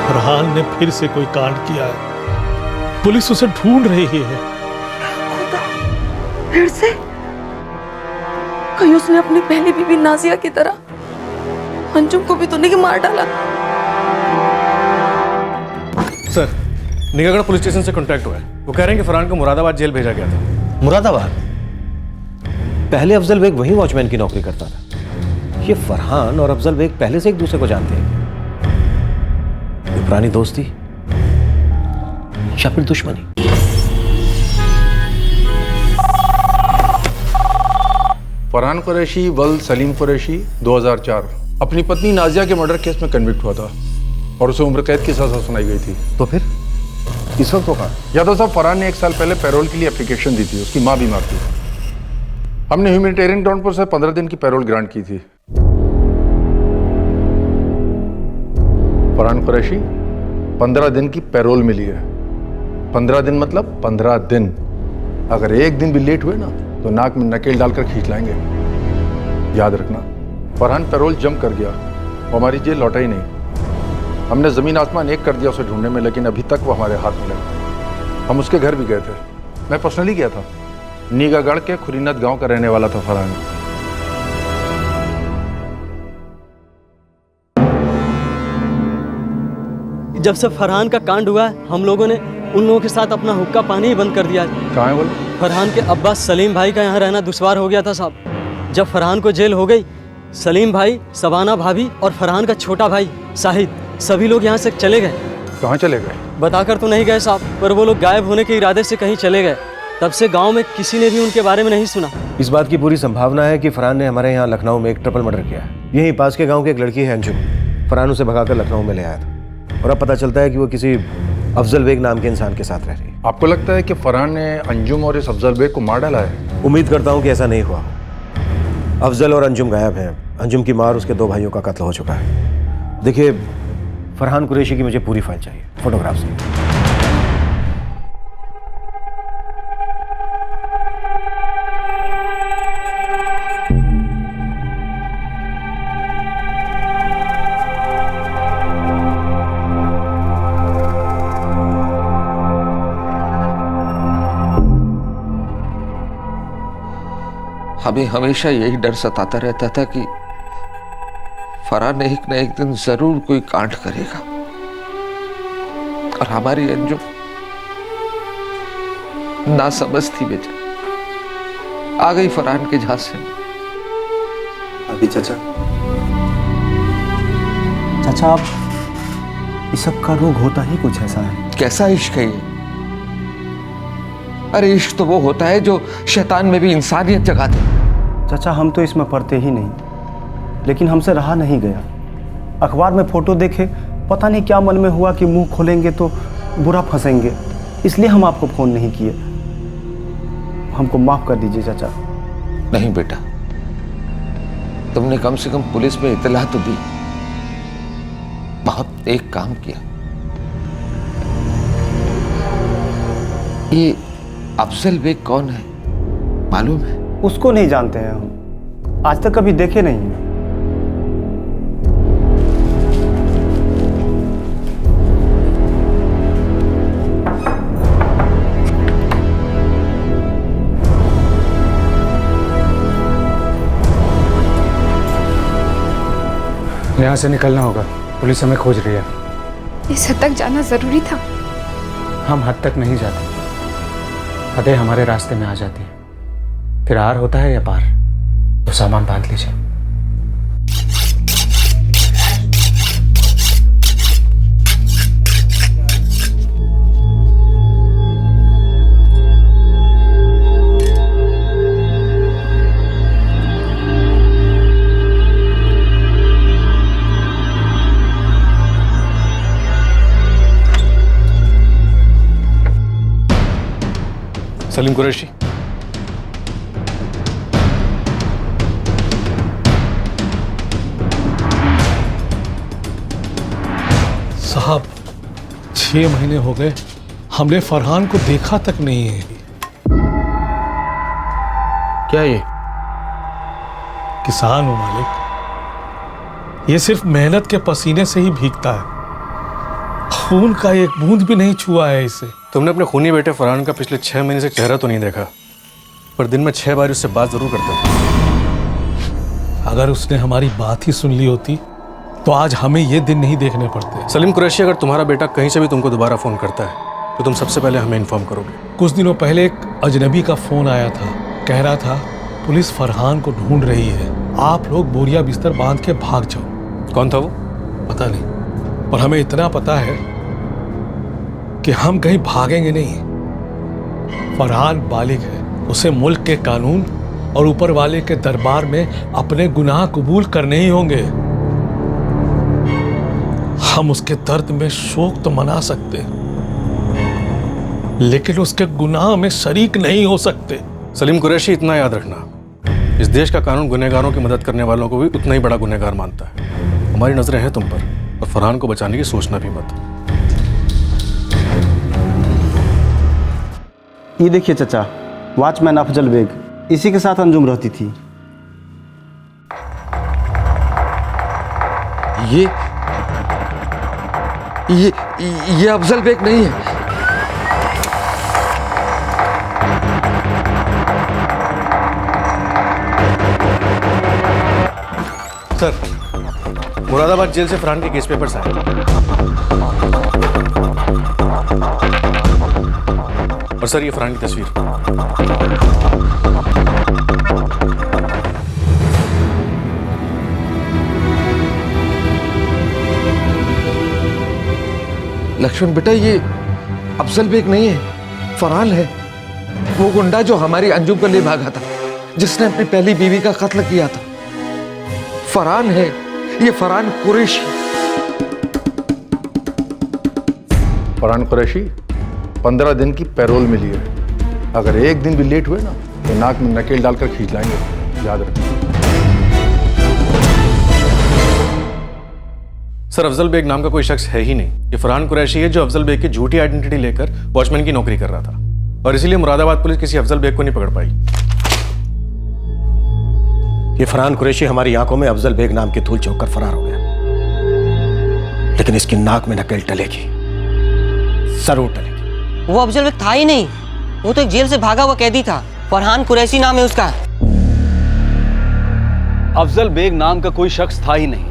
फरहान ने फिर से कोई कांड किया है। पुलिस उसे ढूंढ रही है। फिर से? कहीं उसने अपनी पहली बीवी नाजिया की तरह अंजुम को भी तो नहीं मार डाला? सर, निगाहगढ़ पुलिस स्टेशन से कांटेक्ट हुआ है। वो कह रहे हैं कि फरहान को मुरादाबाद जेल भेजा गया था। मुरादाबाद? पहले अफजल बेग वहीं वॉचमैन की नौकरी करता था। ये फरहान और अफजल बेग पहले से एक दूसरे को जानते हैं। ये पुरानी दोस्ती या फिर दुश्मनी? फरहान कुरैशी वल्द सलीम कुरैशी 2004 अपनी पत्नी नाजिया के मर्डर केस में कन्विक्ट हुआ था और उसे उम्र कैद की सजा सुनाई गई थी। तो फिर इस वक्त वो कहाँ? यादव साहब, फरहान ने 1 साल पहले पैरोल के लिए एप्लीकेशन दी थी। उसकी माँ बीमार थी। हमने ह्यूमैनिटेरियन ग्राउंड पर से 15 दिन की पैरोल ग्रांट की थी। फरहान कुरैशी 15 दिन की पैरोल मिली है। 15 दिन मतलब 15 दिन। अगर एक दिन भी लेट हुए ना तो नाक में नकेल डालकर खींच लाएंगे। याद रखना, फरहान पैरोल जंप कर गया, वो हमारी जेल लौटा ही नहीं। हमने जमीन आसमान एक कर दिया उसे ढूंढने में, लेकिन अभी तक वो हमारे हाथ में लगा। हम उसके घर भी गए थे, मैं पर्सनली गया था। निगाहगढ़ के खुरीनाथ गांव का रहने वाला था फरहान। जब से फरहान का कांड हुआ है, हम लोगों ने उन लोगों के साथ अपना हुक्का पानी ही बंद कर दिया है। कहाँ है बोले? फरहान के अब्बा सलीम भाई का यहाँ रहना दुश्वार हो गया था साहब। जब फरहान को जेल हो गई, सलीम भाई, सबाना भाभी और फरहान का छोटा भाई शाहिद, सभी लोग यहाँ से चले गए। कहाँ चले गए? बताकर तो नहीं गए साहब, पर वो लोग गायब होने के इरादे से कहीं चले गए। तब से गांव में किसी ने भी उनके बारे में नहीं सुना। इस बात की पूरी संभावना है कि फरहान ने हमारे यहाँ लखनऊ में एक ट्रिपल मर्डर किया है। यहीं पास के गांव की एक लड़की है अंजुम। फरहान उसे भगाकर लखनऊ में ले आया था और अब पता चलता है कि वो किसी अफजल बेग नाम के इंसान के साथ रह रही है। आपको लगता है कि फरहान ने अंजुम और इस अफजल बेग को मार डाला है? उम्मीद करता हूँ कि ऐसा नहीं हुआ। अफजल और अंजुम गायब हैं। अंजुम की मां और उसके 2 भाइयों का कत्ल हो चुका है। देखिए, फरहान कुरैशी की मुझे पूरी फाइल चाहिए, फोटोग्राफ से। हमें हमेशा यही डर सताता रहता था कि फरहान एक न एक दिन जरूर कोई कांड करेगा और हमारी अंजुम ना समझ थी बेचारी, आ गई फरहान के झांसे में। अभी चाचा आप इस सब का रोग होता ही कुछ ऐसा है। कैसा इश्क है ये? अरे इश्क तो वो होता है जो शैतान में भी इंसानियत जगा दे। चाचा, हम तो इसमें पढ़ते ही नहीं, लेकिन हमसे रहा नहीं गया। अखबार में फोटो देखे, पता नहीं क्या मन में हुआ कि मुंह खोलेंगे तो बुरा फंसेंगे, इसलिए हम आपको फोन नहीं किए। हमको माफ कर दीजिए चाचा। नहीं बेटा, तुमने कम से कम पुलिस में इतला तो दी, बहुत एक काम किया। ये अफजल बेग कौन है मालूम है? उसको नहीं जानते हैं हम, आज तक कभी देखे नहीं हैं। यहाँ से निकलना होगा, पुलिस हमें खोज रही है। इस हद तक जाना जरूरी था? हम हद तक नहीं जाते, फतेह हमारे रास्ते में आ जाती है। फिर आर होता है या पार, तो सामान बांध लीजिए। सलीम कुरैशी। साहब 6 महीने हो गए, हमने फरहान को देखा तक नहीं है। क्या ये? किसान हूं मालिक, ये सिर्फ मेहनत के पसीने से ही भीगता है, खून का एक बूंद भी नहीं छुआ है इसे। तुमने अपने खूनी बेटे फरहान का पिछले 6 महीने से चेहरा तो नहीं देखा, पर दिन में 6 बार उससे बात जरूर करते हो। अगर उसने हमारी बात ही सुन ली होती तो आज हमें ये दिन नहीं देखने पड़ते। सलीम कुरैशी, अगर तुम्हारा बेटा कहीं से भी तुमको दोबारा फोन करता है तो तुम सबसे पहले हमें इन्फॉर्म करोगे। कुछ दिनों पहले एक अजनबी का फोन आया था, कह रहा था पुलिस फरहान को ढूंढ रही है, आप लोग बोरिया बिस्तर बांध के भाग जाओ। कौन था वो? पता नहीं, पर हमें इतना पता है कि हम कहीं भागेंगे नहीं। फरहान बालिग है, उसे मुल्क के कानून और ऊपर वाले के दरबार में अपने गुनाह कबूल करने ही होंगे। हम उसके दर्द में शोक तो मना सकते, लेकिन उसके गुनाह में शरीक नहीं हो सकते। सलीम कुरैशी, इतना याद रखना, इस देश का कानून गुनहगारों की मदद करने वालों को भी उतना ही बड़ा गुनहगार मानता है। हमारी नजरें हैं तुम पर, और फरहान को बचाने की सोचना भी मत। ये देखिए चचा, वॉचमैन अफजल बेग, इसी के साथ अंजुम रहती थी। ये अफजल बेग नहीं है। सर, मुरादाबाद जेल से फरहान के केस पेपर्स आए। और सर, ये फरहान की तस्वीर। लक्ष्मण बेटा, ये अफजल बेग नहीं है, फरहान है। वो गुंडा जो हमारी अंजुम के लिए भागा था, जिसने अपनी पहली बीवी का कत्ल किया था। फरहान है, ये फरहान कुरैशी। फरहान कुरैशी 15 दिन की पैरोल मिली है। अगर एक दिन भी लेट हुए ना तो नाक में नकेल डालकर खींच लाएंगे, याद रखना। सर, अफजल बेग नाम का कोई शख्स है ही नहीं। ये फरहान कुरैशी है जो अफजल बेग की झूठी आइडेंटिटी लेकर वॉचमैन की नौकरी कर रहा था, और इसीलिए मुरादाबाद पुलिस किसी अफजल बेग को नहीं पकड़ पाई। ये फरहान कुरैशी हमारी आंखों में अफजल बेग नाम की धूल चौंक कर फरार हो गया, लेकिन इसकी नाक में नकेल टलेगी, जरूर टलेगी। वो अफजल बेग था ही नहीं, वो तो एक जेल से भागा हुआ कैदी था। फरहान कुरैशी नाम है उसका। अफजल बेग नाम का कोई शख्स था ही नहीं,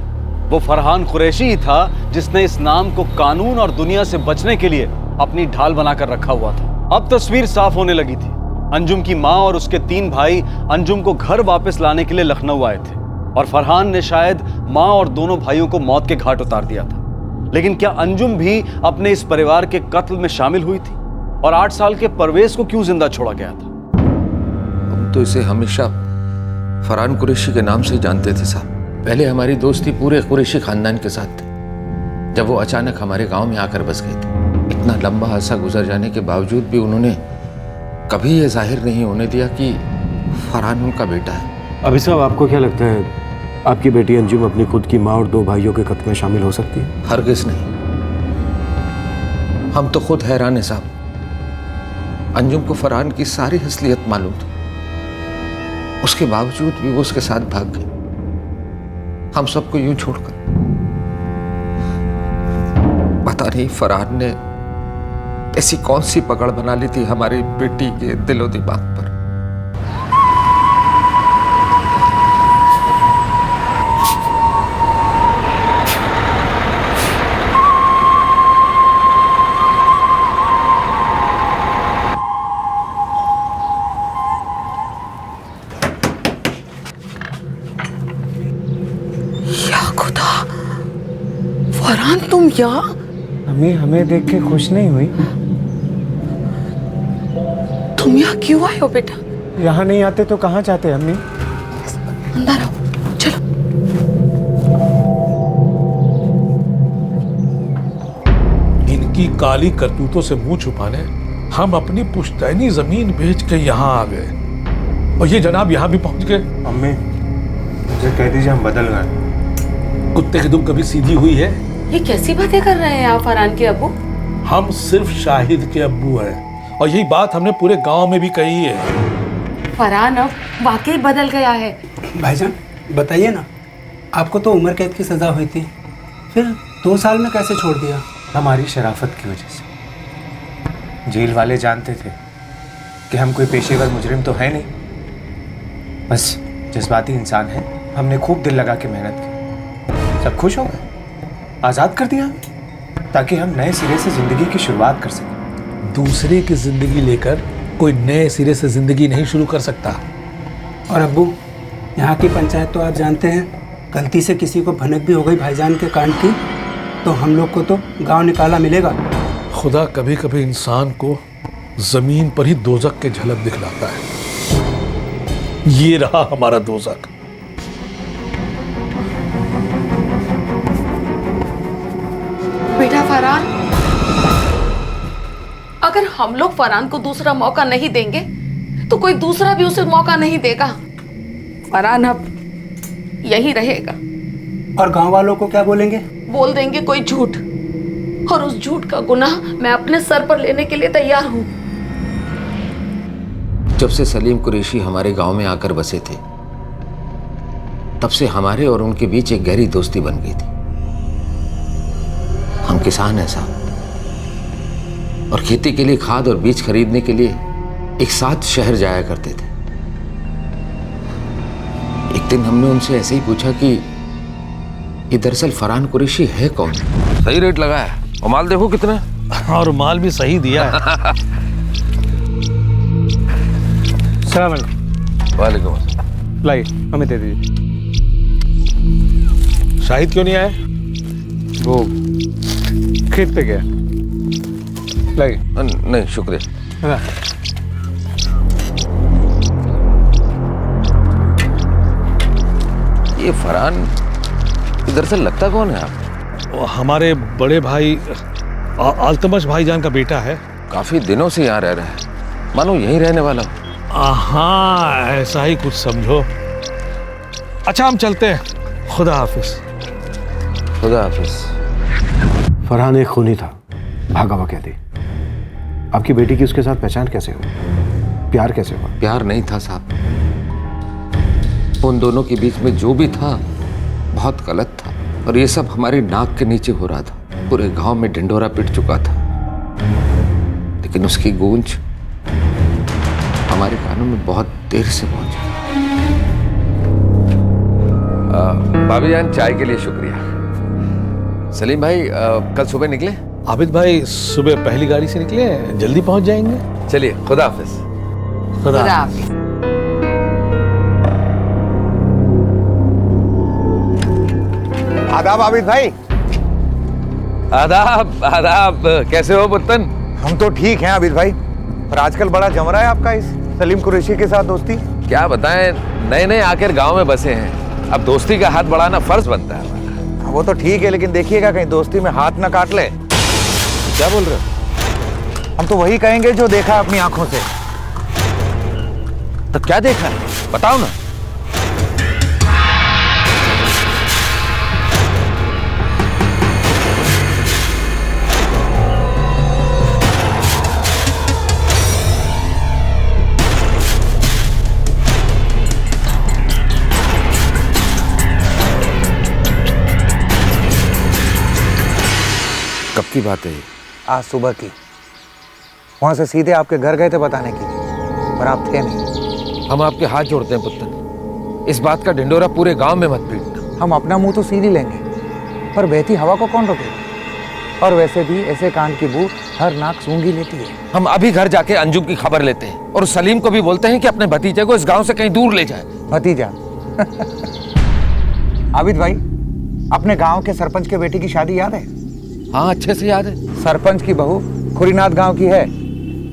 वो फरहान कुरैशी ही था जिसने इस नाम को कानून और दुनिया से बचने के लिए अपनी ढाल बनाकर रखा हुआ था। अब तस्वीर साफ होने लगी थी। अंजुम की माँ और उसके 3 भाई अंजुम को घर वापस लाने के लिए लखनऊ आए थे, और फरहान ने शायद माँ और दोनों भाइयों को मौत के घाट उतार दिया था। लेकिन क्या अंजुम भी अपने इस परिवार के कत्ल में शामिल हुई थी? और 8 साल के परवेज को क्यों जिंदा छोड़ा गया था? हम तो इसे हमेशा फरहान कुरैशी के नाम से ही जानते थे साहब। पहले हमारी दोस्ती पूरे कुरैशी खानदान के साथ थी, जब वो अचानक हमारे गांव में आकर बस गए थे। इतना लंबा अरसा गुजर जाने के बावजूद भी उन्होंने कभी ये जाहिर नहीं होने दिया कि फरहान उनका बेटा है। अभी साहब, आपको क्या लगता है आपकी बेटी अंजुम अपनी खुद की माँ और 2 भाइयों के कत्ल में शामिल हो सकती है? हरगिज़ नहीं। हम तो खुद हैरान हैं साहब। अंजुम को फरहान की सारी असलियत मालूम थी, उसके बावजूद भी वो उसके साथ भाग गई, हम सबको यूं छोड़कर। पता नहीं फरहान ने ऐसी कौन सी पकड़ बना ली थी हमारी बेटी के दिलो दिमाग पर। या खुदा, फरहान तुम यहाँ? अम्मी हमें देख के खुश नहीं हुई? तुम यहाँ क्यों आए हो बेटा? यहाँ नहीं आते तो कहाँ जाते अम्मी? अंदर आओ, चलो। इनकी काली करतूतों से मुंह छुपाने हम अपनी पुश्तैनी जमीन बेच के यहाँ आ गए और ये जनाब यहाँ भी पहुंच गए। अम्मी मुझे कह दीजिए हम बदल गए। कुत्ते की दुम कभी सीधी हुई है? ये कैसी बातें कर रहे हैं आप फरहान के अब्बू? हम सिर्फ शाहिद के अब्बू हैं और यही बात हमने पूरे गांव में भी कही है। फरहान अब वाकई बदल गया है। भाईजान बताइए ना, आपको तो उम्र कैद की सज़ा हुई थी, फिर 2 साल में कैसे छोड़ दिया? हमारी शराफत की वजह से। जेल वाले जानते थे कि हम कोई पेशेवर मुजरिम तो है नहीं, बस जज्बाती इंसान है। हमने खूब दिल लगा के मेहनत की, सब खुश हो गए, आज़ाद कर दिया ताकि हम नए सिरे से ज़िंदगी की शुरुआत कर सकें। दूसरे की जिंदगी लेकर कोई नए सिरे से जिंदगी नहीं शुरू कर सकता। और अब्बू, यहाँ की पंचायत तो आप जानते हैं, गलती से किसी को भनक भी हो गई भाईजान के कांड की तो हम लोग को तो गांव निकाला मिलेगा। खुदा कभी कभी इंसान को जमीन पर ही दोजक के झलक दिखलाता है। ये रहा हमारा दोजक। बेटा फरहान, अगर हम लोग फरहान को दूसरा मौका नहीं देंगे तो कोई दूसरा भी उसे मौका नहीं देगा। फरहान अब यही रहेगा। और गांव वालों को क्या बोलेंगे? बोल देंगे कोई झूठ, और उस झूठ का गुनाह मैं अपने सर पर लेने के लिए तैयार हूँ। जब से सलीम कुरैशी हमारे गांव में आकर बसे थे, तब से हमारे और उनके बीच एक गहरी दोस्ती बन गई थी। हम किसान हैं साहब, और खेती के लिए खाद और बीज खरीदने के लिए एक साथ शहर जाया करते थे। एक दिन हमने उनसे ऐसे ही पूछा कि ये दरअसल फरहान कुरैशी है कौन? सही रेट लगाया और माल देखो कितना, और माल भी सही दिया है। सलाम अलैकुम। वालेकुम अस्सलाम। लाइए हमें दे दीजिए। शाहिद क्यों नहीं आया? वो खेत पे गया। लाइए। नहीं शुक्रिया। ये फरहान दरअसल लगता कौन है आप? वो हमारे बड़े भाई अल्तमश भाईजान का बेटा है। काफी दिनों से यहाँ रह रहा है, मानो यहीं रहने वाला हूँ। हाँ ऐसा ही कुछ समझो। अच्छा हम चलते हैं, खुदा हाफिज। खुदा हाफिज। फरहान एक खूनी था, भागा हुआ कहती। आपकी बेटी की उसके साथ पहचान कैसे हुई? प्यार कैसे हुआ? प्यार नहीं था साहब, उन दोनों के बीच में जो भी था बहुत गलत था, और ये सब हमारी नाक के नीचे हो रहा था। पूरे गांव में ढिंढोरा पिट चुका था, लेकिन उसकी गूंज हमारे कानों में बहुत देर से पहुंची। भाभी जान चाय के लिए शुक्रिया। सलीम भाई कल सुबह निकले? आबिद भाई सुबह पहली गाड़ी से निकले हैं, जल्दी पहुंच जाएंगे। चलिए खुदा हाफिज। खुदा हाफिज। आदाब आबिद भाई। आदाब आदाब, कैसे हो पुत्तन? हम तो ठीक हैं आबिद भाई, पर आजकल बड़ा जम रहा है आपका इस सलीम कुरैशी के साथ दोस्ती। क्या बताएं, नए नए आकर गांव में बसे हैं, अब दोस्ती का हाथ बढ़ाना फर्ज बनता है। वो तो ठीक है, लेकिन देखिएगा कहीं दोस्ती में हाथ न काट ले। क्या बोल रहे हो? हम तो वही कहेंगे जो देखा अपनी आंखों से। तो क्या देखा है बताओ ना। कब की बात है? आज सुबह की। वहां से सीधे आपके घर गए थे बताने के लिए, पर आप थे नहीं। हम आपके हाथ जोड़ते हैं पुत्तन, इस बात का ढिंडोरा पूरे गांव में मत पीटना। हम अपना मुंह तो सीध ही लेंगे, पर बहती हवा को कौन रोकेगा? और वैसे भी ऐसे कांड की बू हर नाक सूंघी लेती है। हम अभी घर जाके अंजुम की खबर लेते हैं और सलीम को भी बोलते हैं कि अपने भतीजे को इस गांव से कहीं दूर ले जाए। भतीजा? आबिद भाई, अपने गांव के सरपंच के बेटी की शादी याद है? हाँ अच्छे से याद है। सरपंच की बहू खुरीनाथ गांव की है।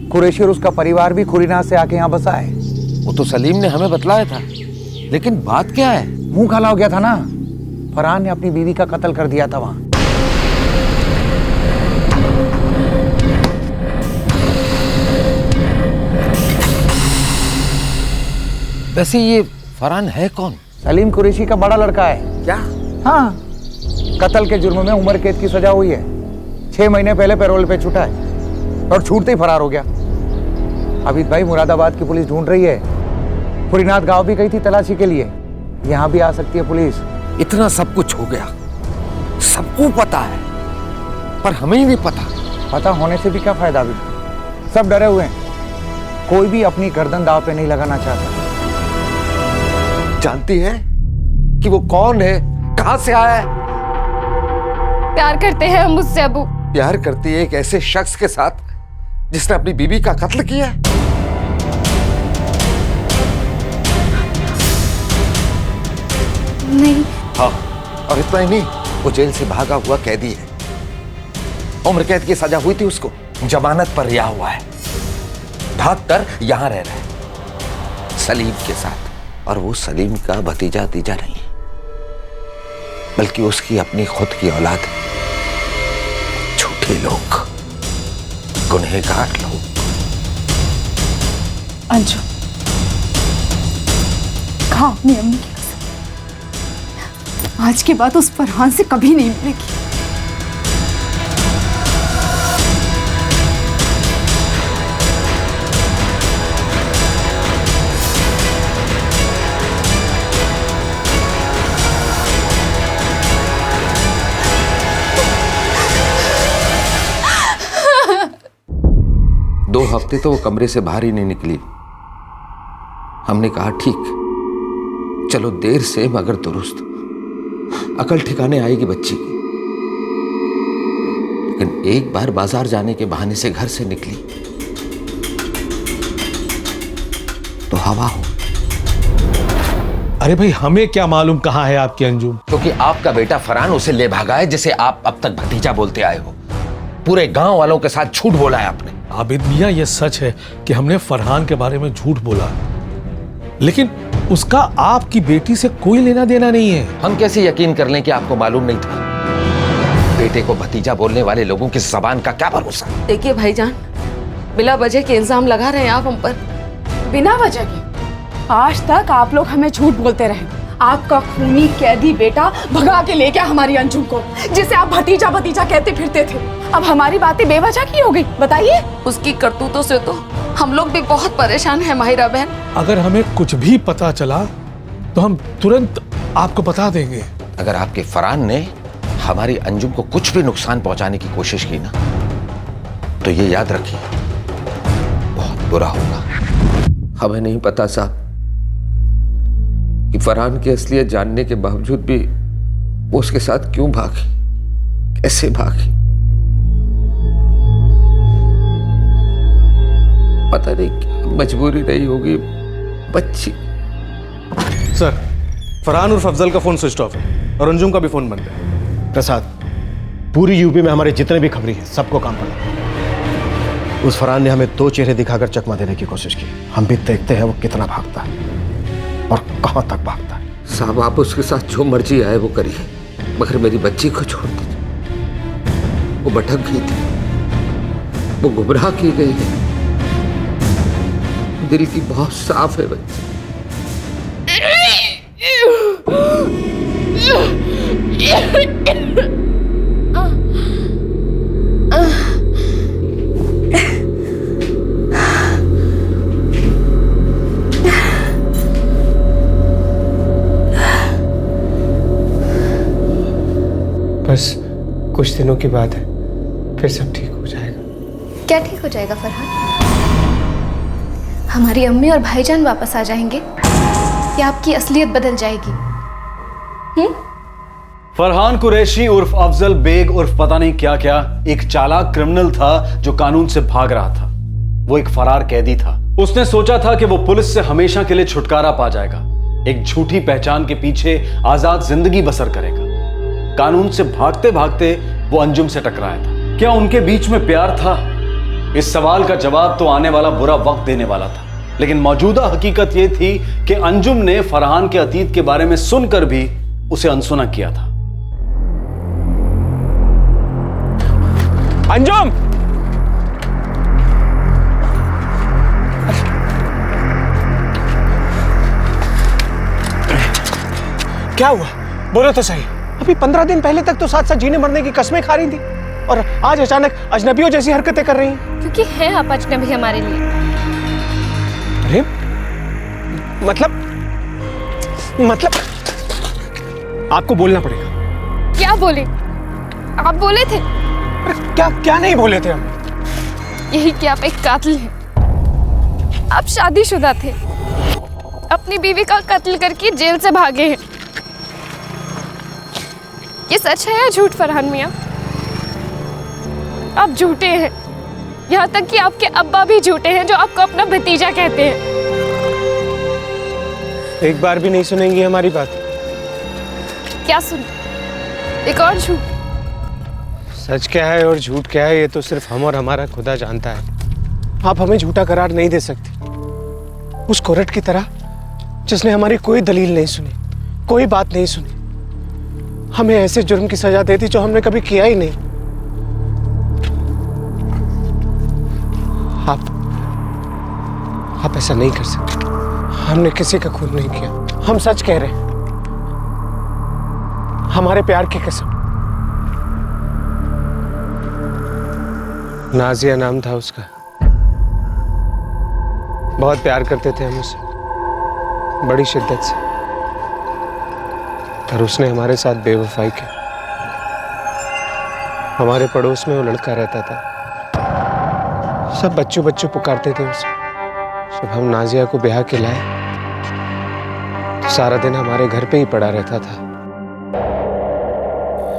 कुरैशी और उसका परिवार भी खुरीनाथ से आके यहाँ बसा है। वो तो सलीम ने हमें बतलाया था, लेकिन बात क्या है? मुंह काला हो गया था ना, फरहान ने अपनी बीवी का कत्ल कर दिया था वहां। वैसे ये फरहान है कौन? सलीम कुरैशी का बड़ा लड़का है। क्या? हाँ, कत्ल के जुर्म में उम्र कैद की सजा हुई है। 6 महीने पहले पैरोल पे छूटा है और छूटते ही फरार हो गया। अभी भाई मुरादाबाद की पुलिस ढूंढ रही है। पुरीनाथ गांव भी गई थी तलाशी के लिए, यहाँ भी आ सकती है पुलिस। इतना सब कुछ हो गया, सबको पता है, पर हमें ही नहीं पता। पता होने से भी क्या फायदा? अभी सब डरे हुए हैं, कोई भी अपनी गर्दन दांव पे नहीं लगाना चाहता। जानती है कि वो कौन है, कहां से आया है? प्यार करते हैं हम मुझसे अबू। प्यार करती है एक ऐसे शख्स के साथ जिसने अपनी बीवी का कत्ल किया है। नहीं। हाँ, और इतना ही नहीं, वो जेल से भागा हुआ कैदी है। उम्र कैद की सजा हुई थी उसको, जमानत पर रिहा हुआ है। भाग कर यहां रह रहा है सलीम के साथ। और वो सलीम का भतीजा तीजा नहीं, बल्कि उसकी अपनी खुद की औलाद है। झूठे लोग, गुनहगार लोग। अंजू, खा अपनी अम्मी की कसम, आज के बाद उस फरहान से कभी नहीं मिलेगी। दो हफ्ते तो वो कमरे से बाहर ही नहीं निकली। हमने कहा ठीक, चलो देर से मगर दुरुस्त, अकल ठिकाने आएगी बच्ची की। लेकिन एक बार बाजार जाने के बहाने से घर से निकली तो हवा हो। अरे भाई, हमें क्या मालूम कहाँ है आपकी अंजुम? क्योंकि आपका बेटा फरहान उसे ले भागा है, जिसे आप अब तक भतीजा बोलते आए हो। पूरे गांव वालों के साथ झूठ बोला है आपने। आबिद मियां, ये सच है कि हमने फरहान के बारे में झूठ बोला, लेकिन उसका आपकी बेटी से कोई लेना देना नहीं है। हम कैसे यकीन कर लें कि आपको मालूम नहीं था? बेटे को भतीजा बोलने वाले लोगों की जबान का क्या भरोसा? देखिए भाईजान, बिना वजह के इल्जाम लगा रहे हैं आप हम पर, बिना वजह के। आज तक आप लोग हमें झूठ बोलते रहे। आपका खूनी कैदी बेटा भगा के ले गया हमारी अंजुम को, जिसे आप भतीजा भतीजा कहते फिरते थे। अब हमारी बातें बेवजह की हो गई, बताइए। उसकी करतूतों से तो हम लोग भी बहुत परेशान हैं माहिरा बहन। अगर हमें कुछ भी पता चला तो हम तुरंत आपको बता देंगे। अगर आपके फरहान ने हमारी अंजुम को कुछ भी नुकसान पहुंचाने की कोशिश की ना, तो ये याद रखिए, बहुत बुरा होगा। हमें नहीं पता साहब कि फरहान की असलियत जानने के बावजूद भी वो उसके साथ क्यों भागी, कैसे भागी। पता नहीं क्या मजबूरी रही होगी बच्ची। सर, फरहान उर्फ अफजल का फोन स्विच ऑफ है और अंजुम का भी फोन बंद है। प्रसाद, पूरी यूपी में हमारे जितने भी खबरी हैं सबको काम पड़ा। उस फरहान ने हमें 2 चेहरे दिखाकर चकमा देने की कोशिश की। हम भी देखते हैं वो कितना भागता है और कहां तक भागता है। साहब, आप उसके साथ जो मर्जी आए वो करिए, मगर मेरी बच्ची को छोड़ दीजिए। वो भटक गई थी, वो गुमराह की गई है। दिल की बहुत साफ है बच्ची। बस कुछ दिनों की बात है, फिर सब ठीक हो जाएगा। क्या ठीक हो जाएगा फरहान? हमारी अम्मी और भाईजान वापस आ जाएंगे या आपकी असलियत बदल जाएगी? फरहान कुरैशी उर्फ अफजल बेग उर्फ पता नहीं क्या क्या एक चालाक क्रिमिनल था जो कानून से भाग रहा था। वो एक फरार कैदी था। उसने सोचा था कि वो पुलिस से हमेशा के लिए छुटकारा पा जाएगा, एक झूठी पहचान के पीछे आजाद जिंदगी बसर करेगा। कानून से भागते भागते वो अंजुम से टकराया था। क्या उनके बीच में प्यार था? इस सवाल का जवाब तो आने वाला बुरा वक्त देने वाला था, लेकिन मौजूदा हकीकत यह थी कि अंजुम ने फरहान के अतीत के बारे में सुनकर भी उसे अनसुना किया था। अंजुम! क्या हुआ? बोलो तो सही। अभी 15 दिन पहले तक तो साथ साथ जीने मरने की कस्में खा रही थी और आज अचानक अजनबियों जैसी हरकतें कर रही हैं। क्योंकि हैं आप अजनबी हमारे लिए। अरे मतलब आपको बोलना पड़ेगा। क्या बोले? आप बोले थे? क्या क्या नहीं बोले थे हम? यही कि आप एक कातिल हैं। आप शादीशुदा थे, अपनी बीवी का कत्ल करके जेल से भागे हैं। ये सच है या झूठ फरहान मियां? आप झूठे हैं, यहाँ तक कि आपके अब्बा भी झूठे हैं जो आपको अपना भतीजा कहते हैं। एक बार भी नहीं सुनेंगी हमारी बात? क्या सुन? एक और झूठ? सच क्या है और झूठ क्या है ये तो सिर्फ हम और हमारा खुदा जानता है। आप हमें झूठा करार नहीं दे सकती, उस कोर्ट की तरह जिसने हमारी कोई दलील नहीं सुनी, कोई बात नहीं सुनी, हमें ऐसे जुर्म की सजा दे दी जो हमने कभी किया ही नहीं। आप ऐसा नहीं कर सकते। हमने किसी का खून नहीं किया। हम सच कह रहे हैं, हमारे प्यार की कसम। नाजिया नाम था उसका, बहुत प्यार करते थे हम उससे, बड़ी शिद्दत से, पर उसने हमारे साथ बेवफाई की। हमारे पड़ोस में वो लड़का रहता था, सब बच्चों बच्चों पुकारते थे उसे। जब हम नाजिया को ब्याह के लाए तो सारा दिन हमारे घर पे ही पड़ा रहता था।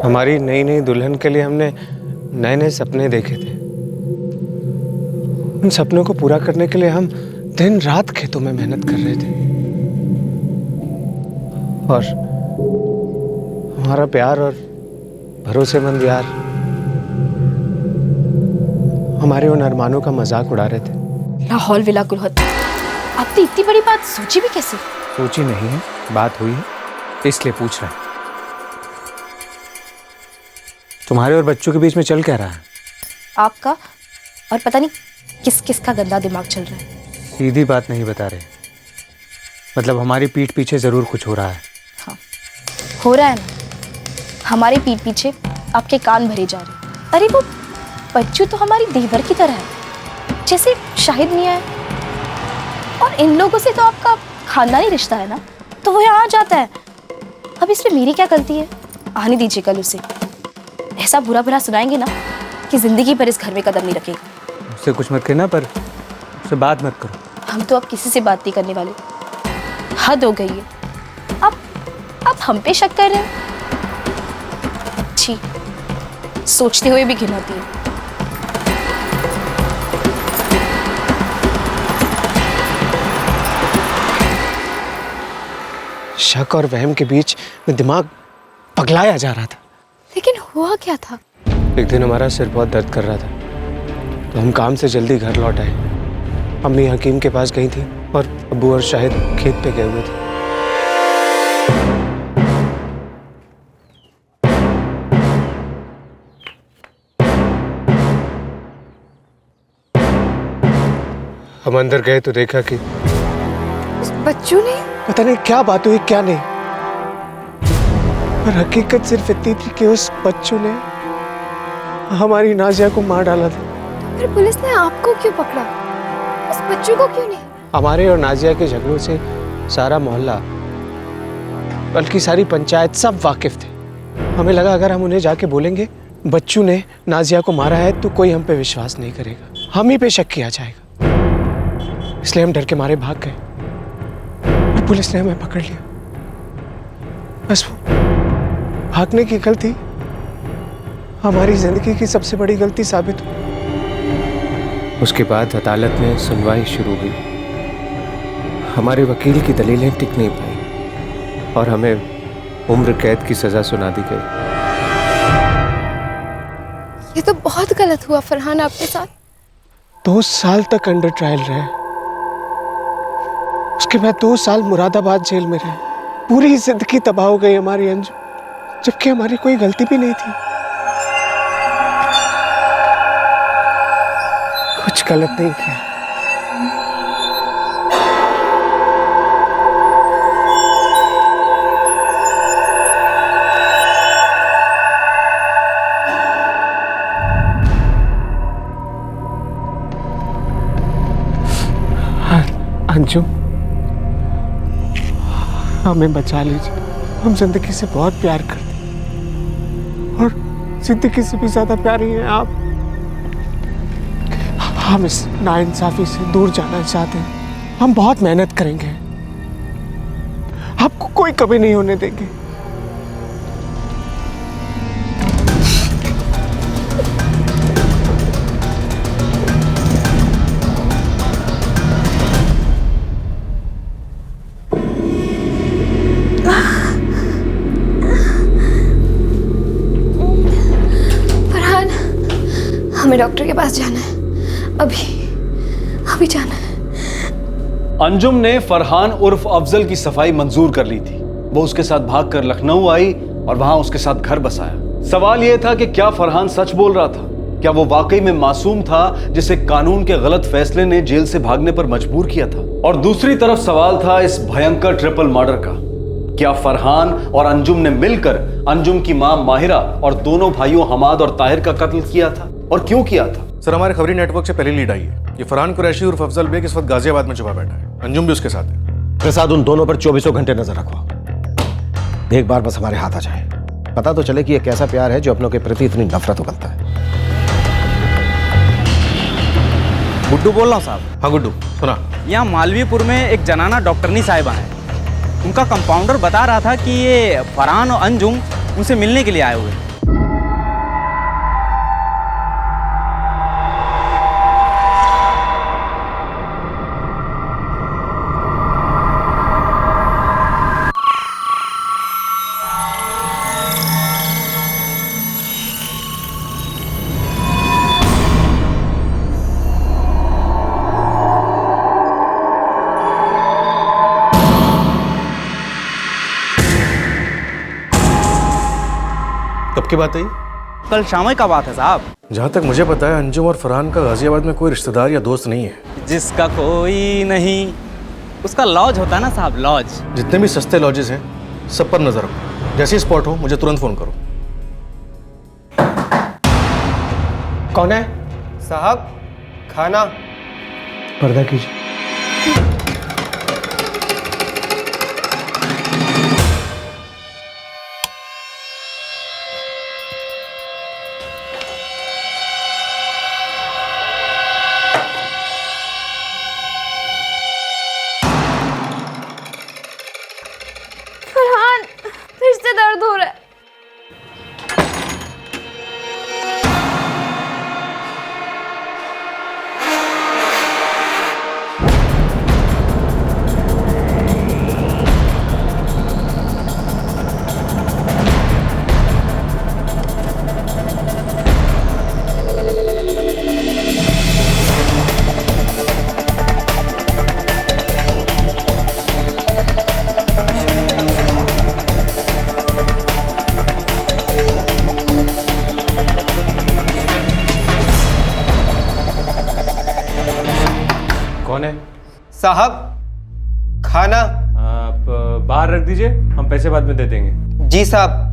हमारी नई नई दुल्हन के लिए हमने नए नए सपने देखे थे। उन सपनों को पूरा करने के लिए हम दिन रात खेतों में मेहनत कर रहे थे और हमारा प्यार और भरोसेमंद यार हमारे उन अरमानों का मजाक उड़ा रहे थे। लाहौल विला कुलहत, आपने इतनी बड़ी बात सोची भी कैसे? सोची नहीं है, बात हुई है, इसलिए पूछ रहे हैं। तुम्हारे और बच्चों के बीच में चल क्या रहा है? आपका और पता नहीं किस किस का गंदा दिमाग चल रहा है। सीधी बात नहीं बता रहे, मतलब हमारी पीठ पीछे जरूर कुछ हो रहा है। हाँ, हो रहा है ना। हमारे पीठ पीछे आपके कान भरे जा रहे हैं। अरे वो बच्चू तो हमारी देवर की तरह है, जैसे शाहिद मियां है, और इन लोगों से तो आपका खानदानी रिश्ता है ना, तो वो यहाँ आ जाता है। अब इसमें मेरी क्या गलती है? आने दीजिए, कल उसे ऐसा बुरा भला सुनाएंगे ना कि जिंदगी पर इस घर में कदम नहीं रखेगा। उससे कुछ मत कहना, पर उससे बात मत करो। हम तो अब किसी से बात नहीं करने वाले, हद हो गई है। अब हम पे शक कर रहे हैं? छी, सोचते हुए भी घिन होती है। शक और वहम के बीच में दिमाग पगलाया जा रहा था। लेकिन हुआ क्या था? एक दिन हमारा सिर बहुत दर्द कर रहा था, तो हम काम से जल्दी घर लौट आए। अम्मी हकीम के पास गई थी और अब्बू और शाहिद खेत पे गए हुए थे। हम अंदर गए तो देखा कि उस बच्चू ने, पता नहीं क्या बात हुई क्या नहीं, पर हकीकत सिर्फ इतनी थी कि उस बच्चू ने हमारी नाजिया को मार डाला था। फिर पुलिस ने आपको क्यों पकड़ा? उस बच्चू को क्यों नहीं? हमारे और नाजिया के झगड़ों से सारा मोहल्ला, बल्कि सारी पंचायत, सब वाकिफ थे। हमें लगा अगर हम उन्हें जाके बोलेंगे बच्चू ने नाजिया को मारा है तो कोई हम पे विश्वास नहीं करेगा, हम ही पे शक किया जाएगा। इसलिए हम डर के मारे भाग गए और पुलिस ने हमें पकड़ लिया। बस वो भागने की गलती हमारी जिंदगी की सबसे बड़ी गलती साबित हुई। उसके बाद अदालत में सुनवाई शुरू हुई। हमारे वकील की दलीलें टिक नहीं पाई और हमें उम्र कैद की सजा सुना दी गई। ये तो बहुत गलत हुआ फरहान आपके साथ। 2 साल तक अंडर ट्रायल रहे, उसके बाद 2 साल मुरादाबाद जेल में रहे। पूरी जिंदगी तबाह हो गई हमारी अंजू, जबकि हमारी कोई गलती भी नहीं थी। कुछ गलत नहीं किया। हमें बचा लीजिए। हम जिंदगी से बहुत प्यार करते हैं और जिंदगी से भी ज्यादा प्यारी हैं आप। हम इस नाइंसाफी से दूर जाना चाहते हैं। हम बहुत मेहनत करेंगे, आपको कोई कमी नहीं होने देंगे। फरहान, हमें डॉक्टर के पास जाना है। अभी जाना है। अंजुम ने फरहान उर्फ अफजल की सफाई मंजूर कर ली थी। वो उसके साथ भागकर लखनऊ आई और वहां उसके साथ घर बसाया। सवाल यह था कि क्या फरहान सच बोल रहा था? क्या वो वाकई में मासूम था जिसे कानून के गलत फैसले ने जेल से भागने पर मजबूर किया था? और दूसरी तरफ सवाल था इस भयंकर ट्रिपल मर्डर का। क्या फरहान और अंजुम ने मिलकर अंजुम की मां माहिरा और दोनों भाइयों हमाद और ताहिर का कत्ल किया था? और क्यों किया था? सर, हमारे खबरी नेटवर्क से पहली लीड आई है। ये फरहान कुरैशी उर्फ अफजल बेग इस वक्त गाजियाबाद में छुपा बैठा है। अंजुम भी उसके साथ है। प्रसाद, उन दोनों पर 24 घंटे नजर रखो। एक बार बस हमारे हाथ आ जाए, पता तो चले कि ये कैसा प्यार है जो अपनों के प्रति इतनी नफरत उगलता है। गुड्डू बोल रहा हूँ साहब। हाँ गुड्डू, सुना। यहाँ मालवीपुर में एक जनाना डॉक्टरनी साहिबा है। उनका कंपाउंडर बता रहा था कि ये फरहान और अंजुम उनसे मिलने के लिए आए हुए हैं। कब की बात है ये? कल शाम का बात है साहब। जहाँ तक मुझे पता है अंजुम और फरहान का गाजियाबाद में कोई रिश्तेदार या दोस्त नहीं है। जिसका कोई नहीं उसका लॉज होता है ना साहब, लॉज। जितने भी सस्ते लॉजेस हैं सब पर नजर रखो। जैसे स्पॉट हो मुझे तुरंत फोन करो। कौन है साहब? खाना। पर्दा कीजिए। फरहान, फिर से दर्द हो रहा है। कौन है साहब? खाना। आप बाहर रख दीजिए, हम पैसे बाद में दे देंगे। जी साहब।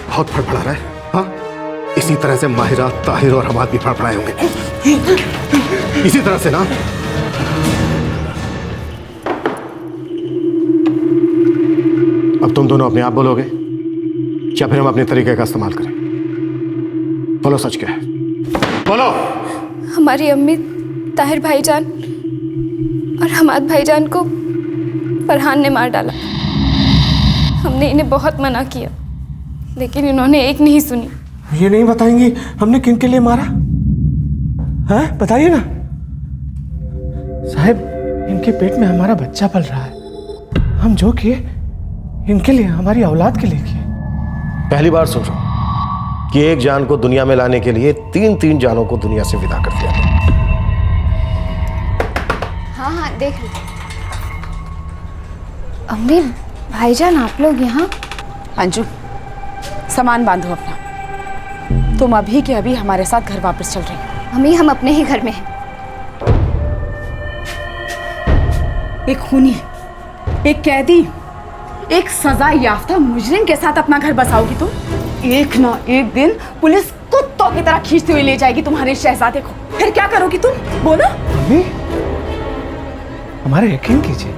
बहुत फड़फड़ा रहा है। हाँ, इसी तरह से माहिरा, ताहिर और हमाद भी फड़फड़ाए होंगे। इसी तरह से ना। अब तुम दोनों अपने आप बोलोगे या फिर हम अपने तरीके का इस्तेमाल करें? बोलो, सच क्या है? बोलो। हमारी अम्मी, ताहिर भाईजान और हमाद भाईजान को फरहान ने मार डाला। हमने इन्हें बहुत मना किया लेकिन इन्होंने एक नहीं सुनी। ये नहीं बताएंगी हमने किन के लिए मारा? हाँ बताइए ना साहब, इनके पेट में हमारा बच्चा पल रहा है। हम जो किए इनके लिए, हमारी औलाद के लिए किए। पहली बार सुन रहा हूं कि एक जान को दुनिया में लाने के लिए 3 जानों को दुनिया से विदा कर दिया। हाँ हाँ देख लो। अम्मी भाईजान आप लोग यहाँ? अंजू सामान बांधो अपना, तुम अभी के अभी हमारे साथ घर वापस चल रही हो। मम्मी हम अपने ही घर में हैं। एक खूनी, एक कैदी, एक सजा याफ्ता मुजरिम के साथ अपना घर बसाओगी तुम? एक ना एक दिन पुलिस कुत्तों की तरह खींचते हुए ले जाएगी तुम्हारे शहजादे को। फिर क्या करोगी तुम, बोलो? मम्मी हमारा यकीन कीजिए,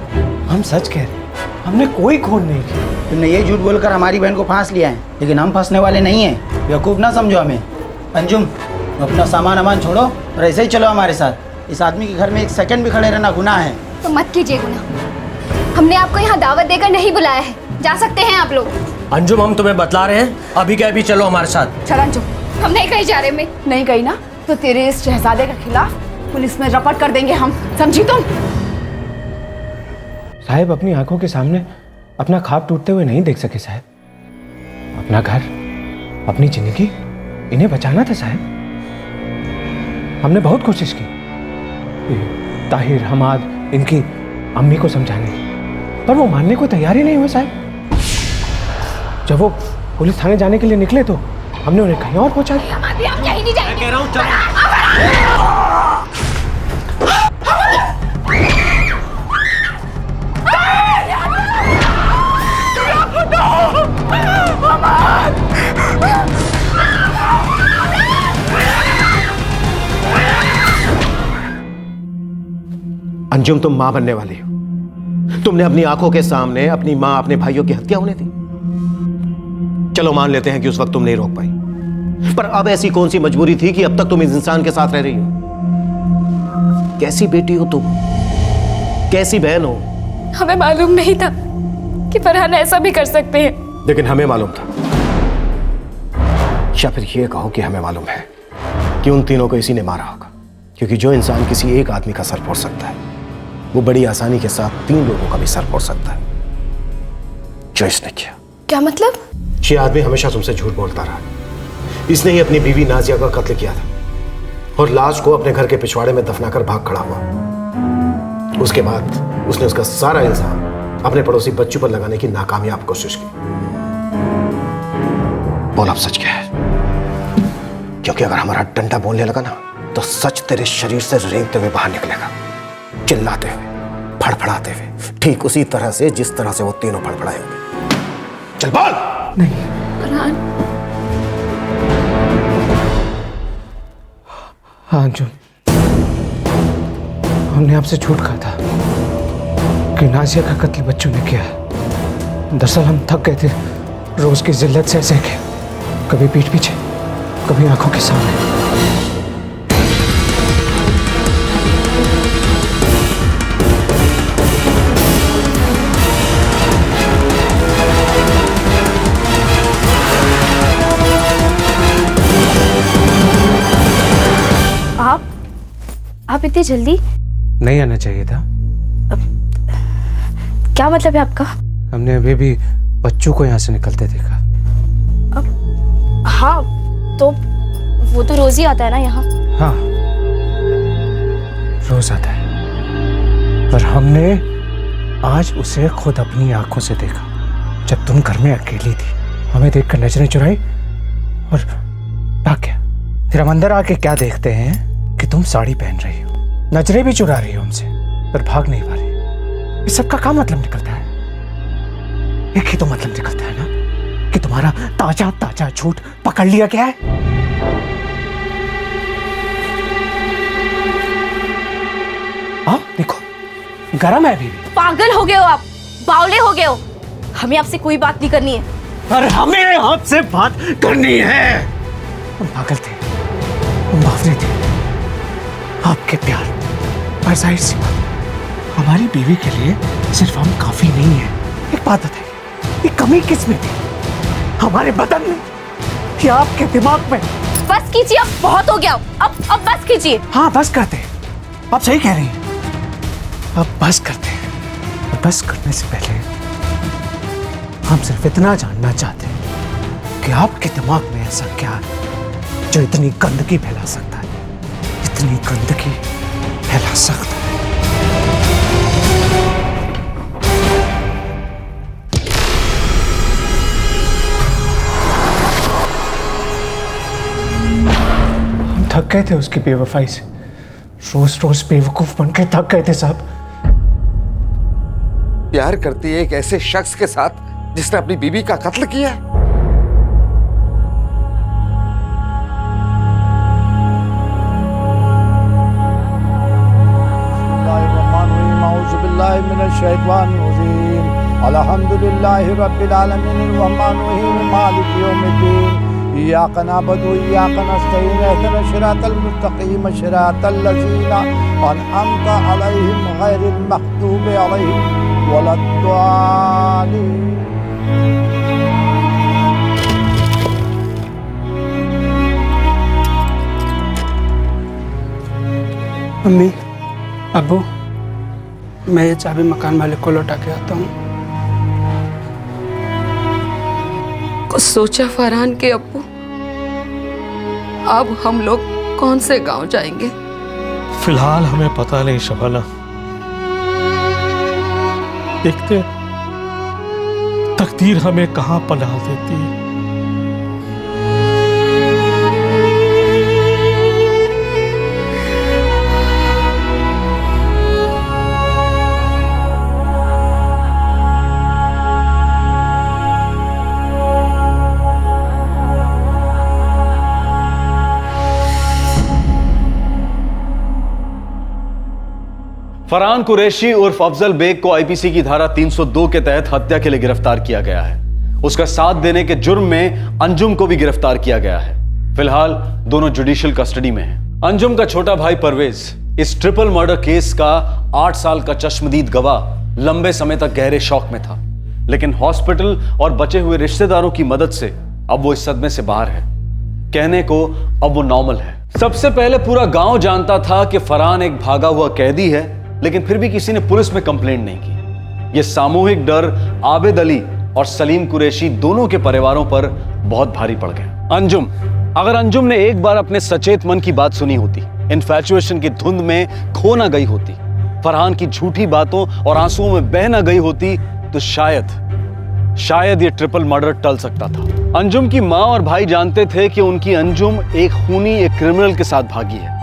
हम सच कह रहे हैं, हमने कोई खून नहीं किया। तुमने ये झूठ बोलकर हमारी बहन को फांस लिया है, लेकिन हम फंसने वाले नहीं हैं। बेवकूफ़ ना समझो हमें। अंजुम अपना सामान अमान छोड़ो और ऐसे ही चलो हमारे साथ। इस आदमी के घर में एक सेकंड भी खड़े रहना गुनाह है। तो मत कीजिए गुनाह, हमने आपको यहाँ दावत देकर नहीं बुलाया है, जा सकते हैं आप लोग। अंजुम हम तुम्हें बतला रहे हैं, अभी के अभी चलो हमारे साथ। चल अंजुम, हम नहीं कहीं जा रहे। मैं नहीं गई ना तो तेरे इस शहजादे के खिलाफ पुलिस में रपट कर देंगे हम, समझी तुम? साहब अपनी आंखों के सामने अपना ख्वाब टूटते हुए नहीं देख सके साहब। अपना घर, अपनी जिंदगी, इन्हें बचाना था साहब। हमने बहुत कोशिश की, ताहिर, हमाद, इनकी अम्मी को समझाने की, पर वो मानने को तैयार ही नहीं हुए साहब। जब वो पुलिस थाने जाने के लिए निकले तो हमने उन्हें कहीं और पहुंचा दिया। कह रहा हूँ अंजुम तुम मां बनने वाली हो। तुमने अपनी आंखों के सामने अपनी मां, अपने भाइयों की हत्या होने दी। चलो मान लेते हैं कि उस वक्त तुम नहीं रोक पाई, पर अब ऐसी कौन सी मजबूरी थी कि अब तक तुम इस इंसान के साथ रह रही हो? कैसी बेटी हो तुम, कैसी बहन हो? हमें मालूम नहीं था कि फरहान ऐसा भी कर सकते हैं। लेकिन हमें मालूम था, या फिर ये कहो कि हमें मालूम है कि उन तीनों को इसी ने मारा होगा। क्योंकि जो इंसान किसी एक आदमी का सर फोड़ सकता है, वो बड़ी आसानी के साथ 3 लोगों का भी सर फोड़ सकता है, जो इसने किया। क्या मतलब? ये आदमी हमेशा तुमसे झूठ बोलता रहा। इसने ही अपनी बीवी नाजिया का कत्ल किया था और लाश को अपने घर के पिछवाड़े में दफनाकर भाग खड़ा हुआ। उसके बाद उसने उसका सारा इल्जाम अपने पड़ोसी बच्चों पर लगाने की नाकामयाब कोशिश की। बोल अब सच क्या है? क्योंकि अगर हमारा डंडा बोलने लगा ना तो सच तेरे शरीर से रेंगते हुए बाहर निकलेगा, चिल्लाते हुए, फड़फड़ाते हुए, ठीक उसी तरह से जिस तरह से वो तीनों फड़फड़ाए होंगे। चल बोल। नहीं फरहान, हाँ अंजुम, हमने आपसे झूठ कहा था कि नाजिया का कत्ल बच्चों ने किया। दरअसल हम थक गए थे रोज की जिल्लत से सह के, कभी पीठ पीछे, कभी आंखों के सामने। आप इतनी जल्दी? नहीं आना चाहिए था। क्या मतलब है आपका? हमने अभी भी बच्चों को यहाँ से निकलते देखा। हाँ तो वो तो रोज ही आता है ना यहाँ। हाँ रोज आता है, पर हमने आज उसे खुद अपनी आंखों से देखा जब तुम घर में अकेली थी। हमें देखकर नजरें चुराई और भाग गया। फिर हम अंदर आके क्या देखते हैं कि तुम साड़ी पहन रही हो, नजरें भी चुरा रही हो हमसे, पर भाग नहीं पा रही। इस सब का क्या मतलब निकलता है? एक ही तो मतलब निकलता है ना कि तुम्हारा ताजा ताजा झूठ पकड़ लिया गया है। हाँ देखो गरम है अभी भी। पागल हो गए हो आप, बावले हो गए हो। हमें आपसे कोई बात नहीं करनी है। पर हमें आपसे बात करनी है। हम पागल थे, हम बावले थे आपके प्यार, पर जाहिर सी बात हमारी बीवी के लिए सिर्फ हम काफी नहीं है। एक बात बताइए, ये कमी किस में थी? हमारे बदन में या आपके दिमाग में? बस कीजिए, अब बहुत हो गया। अब बस कीजिए। हाँ बस करते हैं, आप सही कह रही हैं। अब बस करते हैं। और बस करने से पहले हम सिर्फ इतना जानना चाहते हैं कि आपके दिमाग में ऐसा क्या है जो इतनी गंदगी फैला सकता है, इतनी गंदगी फैला सकता है। थक गए थे उसकी बेवफाई से, रोज रोज बेवकूफ बन के थक गए थे साहब। प्यार करती है एक ऐसे शख्स के साथ जिसने अपनी बीवी का कत्ल किया। अल्हम्दुलिल्लाहि रब्बिल आलमीन अर्रहमानिर रहीम मालिकि यौमिद्दीन इय्याका नअबुदु व इय्याका नस्तईन इहदिनस सिरातल मुस्तकीम सिरातल लज़ीना अनअमता अलैहिम गैरिल मग़दूबि अलैहिम वलद्दालिन। मम्मी, अब्बू, मैं ये चाबी मकान मालिक को लौटा के आता हूँ। कुछ सोचा फरहान के अब्बू? अब हम लोग कौन से गांव जाएंगे? फिलहाल हमें पता नहीं शबाना, देखते तकदीर हमें कहां पनाह देती है। फरहान कुरैशी उर्फ अफजल बेग को आईपीसी की धारा 302 के तहत हत्या के लिए गिरफ्तार किया गया है। उसका साथ देने के जुर्म में अंजुम को भी गिरफ्तार किया गया है। फिलहाल दोनों जुडिशियल कस्टडी में हैं। अंजुम का छोटा भाई परवेज इस ट्रिपल मर्डर केस का 8 साल का चश्मदीद गवाह लंबे समय तक गहरे शौक में था, लेकिन हॉस्पिटल और बचे हुए रिश्तेदारों की मदद से अब वो इस सदमे से बाहर है। कहने को अब वो नॉर्मल है। सबसे पहले पूरा गांव जानता था कि फरहान एक भागा हुआ कैदी है, लेकिन फिर भी किसी ने पुलिस में कंप्लेंट नहीं की। यह सामूहिक डर आबिद अली और सलीम कुरैशी दोनों के परिवारों पर बहुत भारी पड़ गया। अगर अंजुम ने एक बार अपने सचेत मन की बात सुनी होती, इन्फैचुएशन की धुंध में खो ना गई होती, फरहान की झूठी बातों और आंसुओं में बह ना गई होती, तो शायद ये ट्रिपल मर्डर टल सकता था। अंजुम की माँ और भाई जानते थे कि उनकी अंजुम एक खूनी, एक क्रिमिनल के साथ भागी है।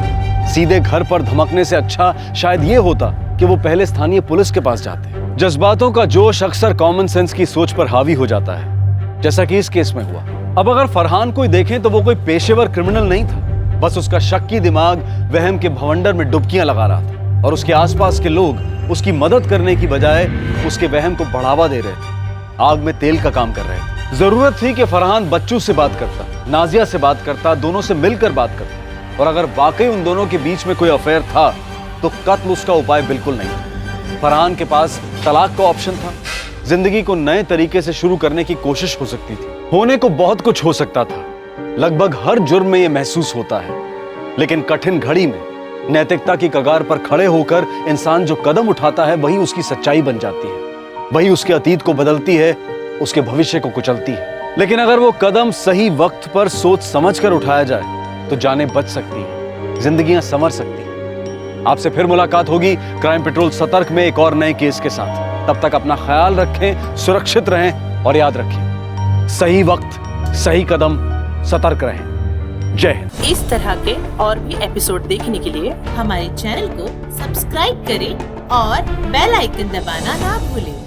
सीधे घर पर धमकने से अच्छा शायद ये होता कि वो पहले स्थानीय पुलिस के पास जाते। जज्बातों का जोश अक्सर कॉमन सेंस की सोच पर हावी हो जाता है, जैसा कि इस केस में हुआ। अब अगर फरहान को देखें तो वो कोई पेशेवर क्रिमिनल नहीं था, बस उसका शक्की दिमाग वहम के भवंडर में डुबकियां लगा रहा था और उसके आसपास के लोग उसकी मदद करने की बजाय उसके वहम को बढ़ावा दे रहे थे, आग में तेल का काम कर रहे थे। जरूरत थी कि फरहान बच्चू से बात करता, नाजिया से बात करता, दोनों से मिलकर बात करता, और अगर वाकई उन दोनों के बीच में कोई अफेयर था तो कत्ल उसका उपाय बिल्कुल नहीं था। फरहान के पास तलाक का ऑप्शन था, जिंदगी को नए तरीके से शुरू करने की कोशिश हो सकती थी, होने को बहुत कुछ हो सकता था। लगभग हर जुर्म में यह महसूस होता है, लेकिन कठिन घड़ी में नैतिकता की कगार पर खड़े होकर इंसान जो कदम उठाता है वही उसकी सच्चाई बन जाती है, वही उसके अतीत को बदलती है, उसके भविष्य को कुचलती है। लेकिन अगर वो कदम सही वक्त पर सोच समझ कर उठाया जाए तो जानें बच सकती हैं, जिंदगियां संवर सकती हैं। आपसे फिर मुलाकात होगी क्राइम पेट्रोल सतर्क में एक और नए केस के साथ। तब तक अपना ख्याल रखें, सुरक्षित रहें और याद रखें, सही वक्त, सही कदम, सतर्क रहें। जय हिंद। इस तरह के और भी एपिसोड देखने के लिए हमारे चैनल को सब्सक्राइब करें और बेल आइकन दबाना ना भूलें।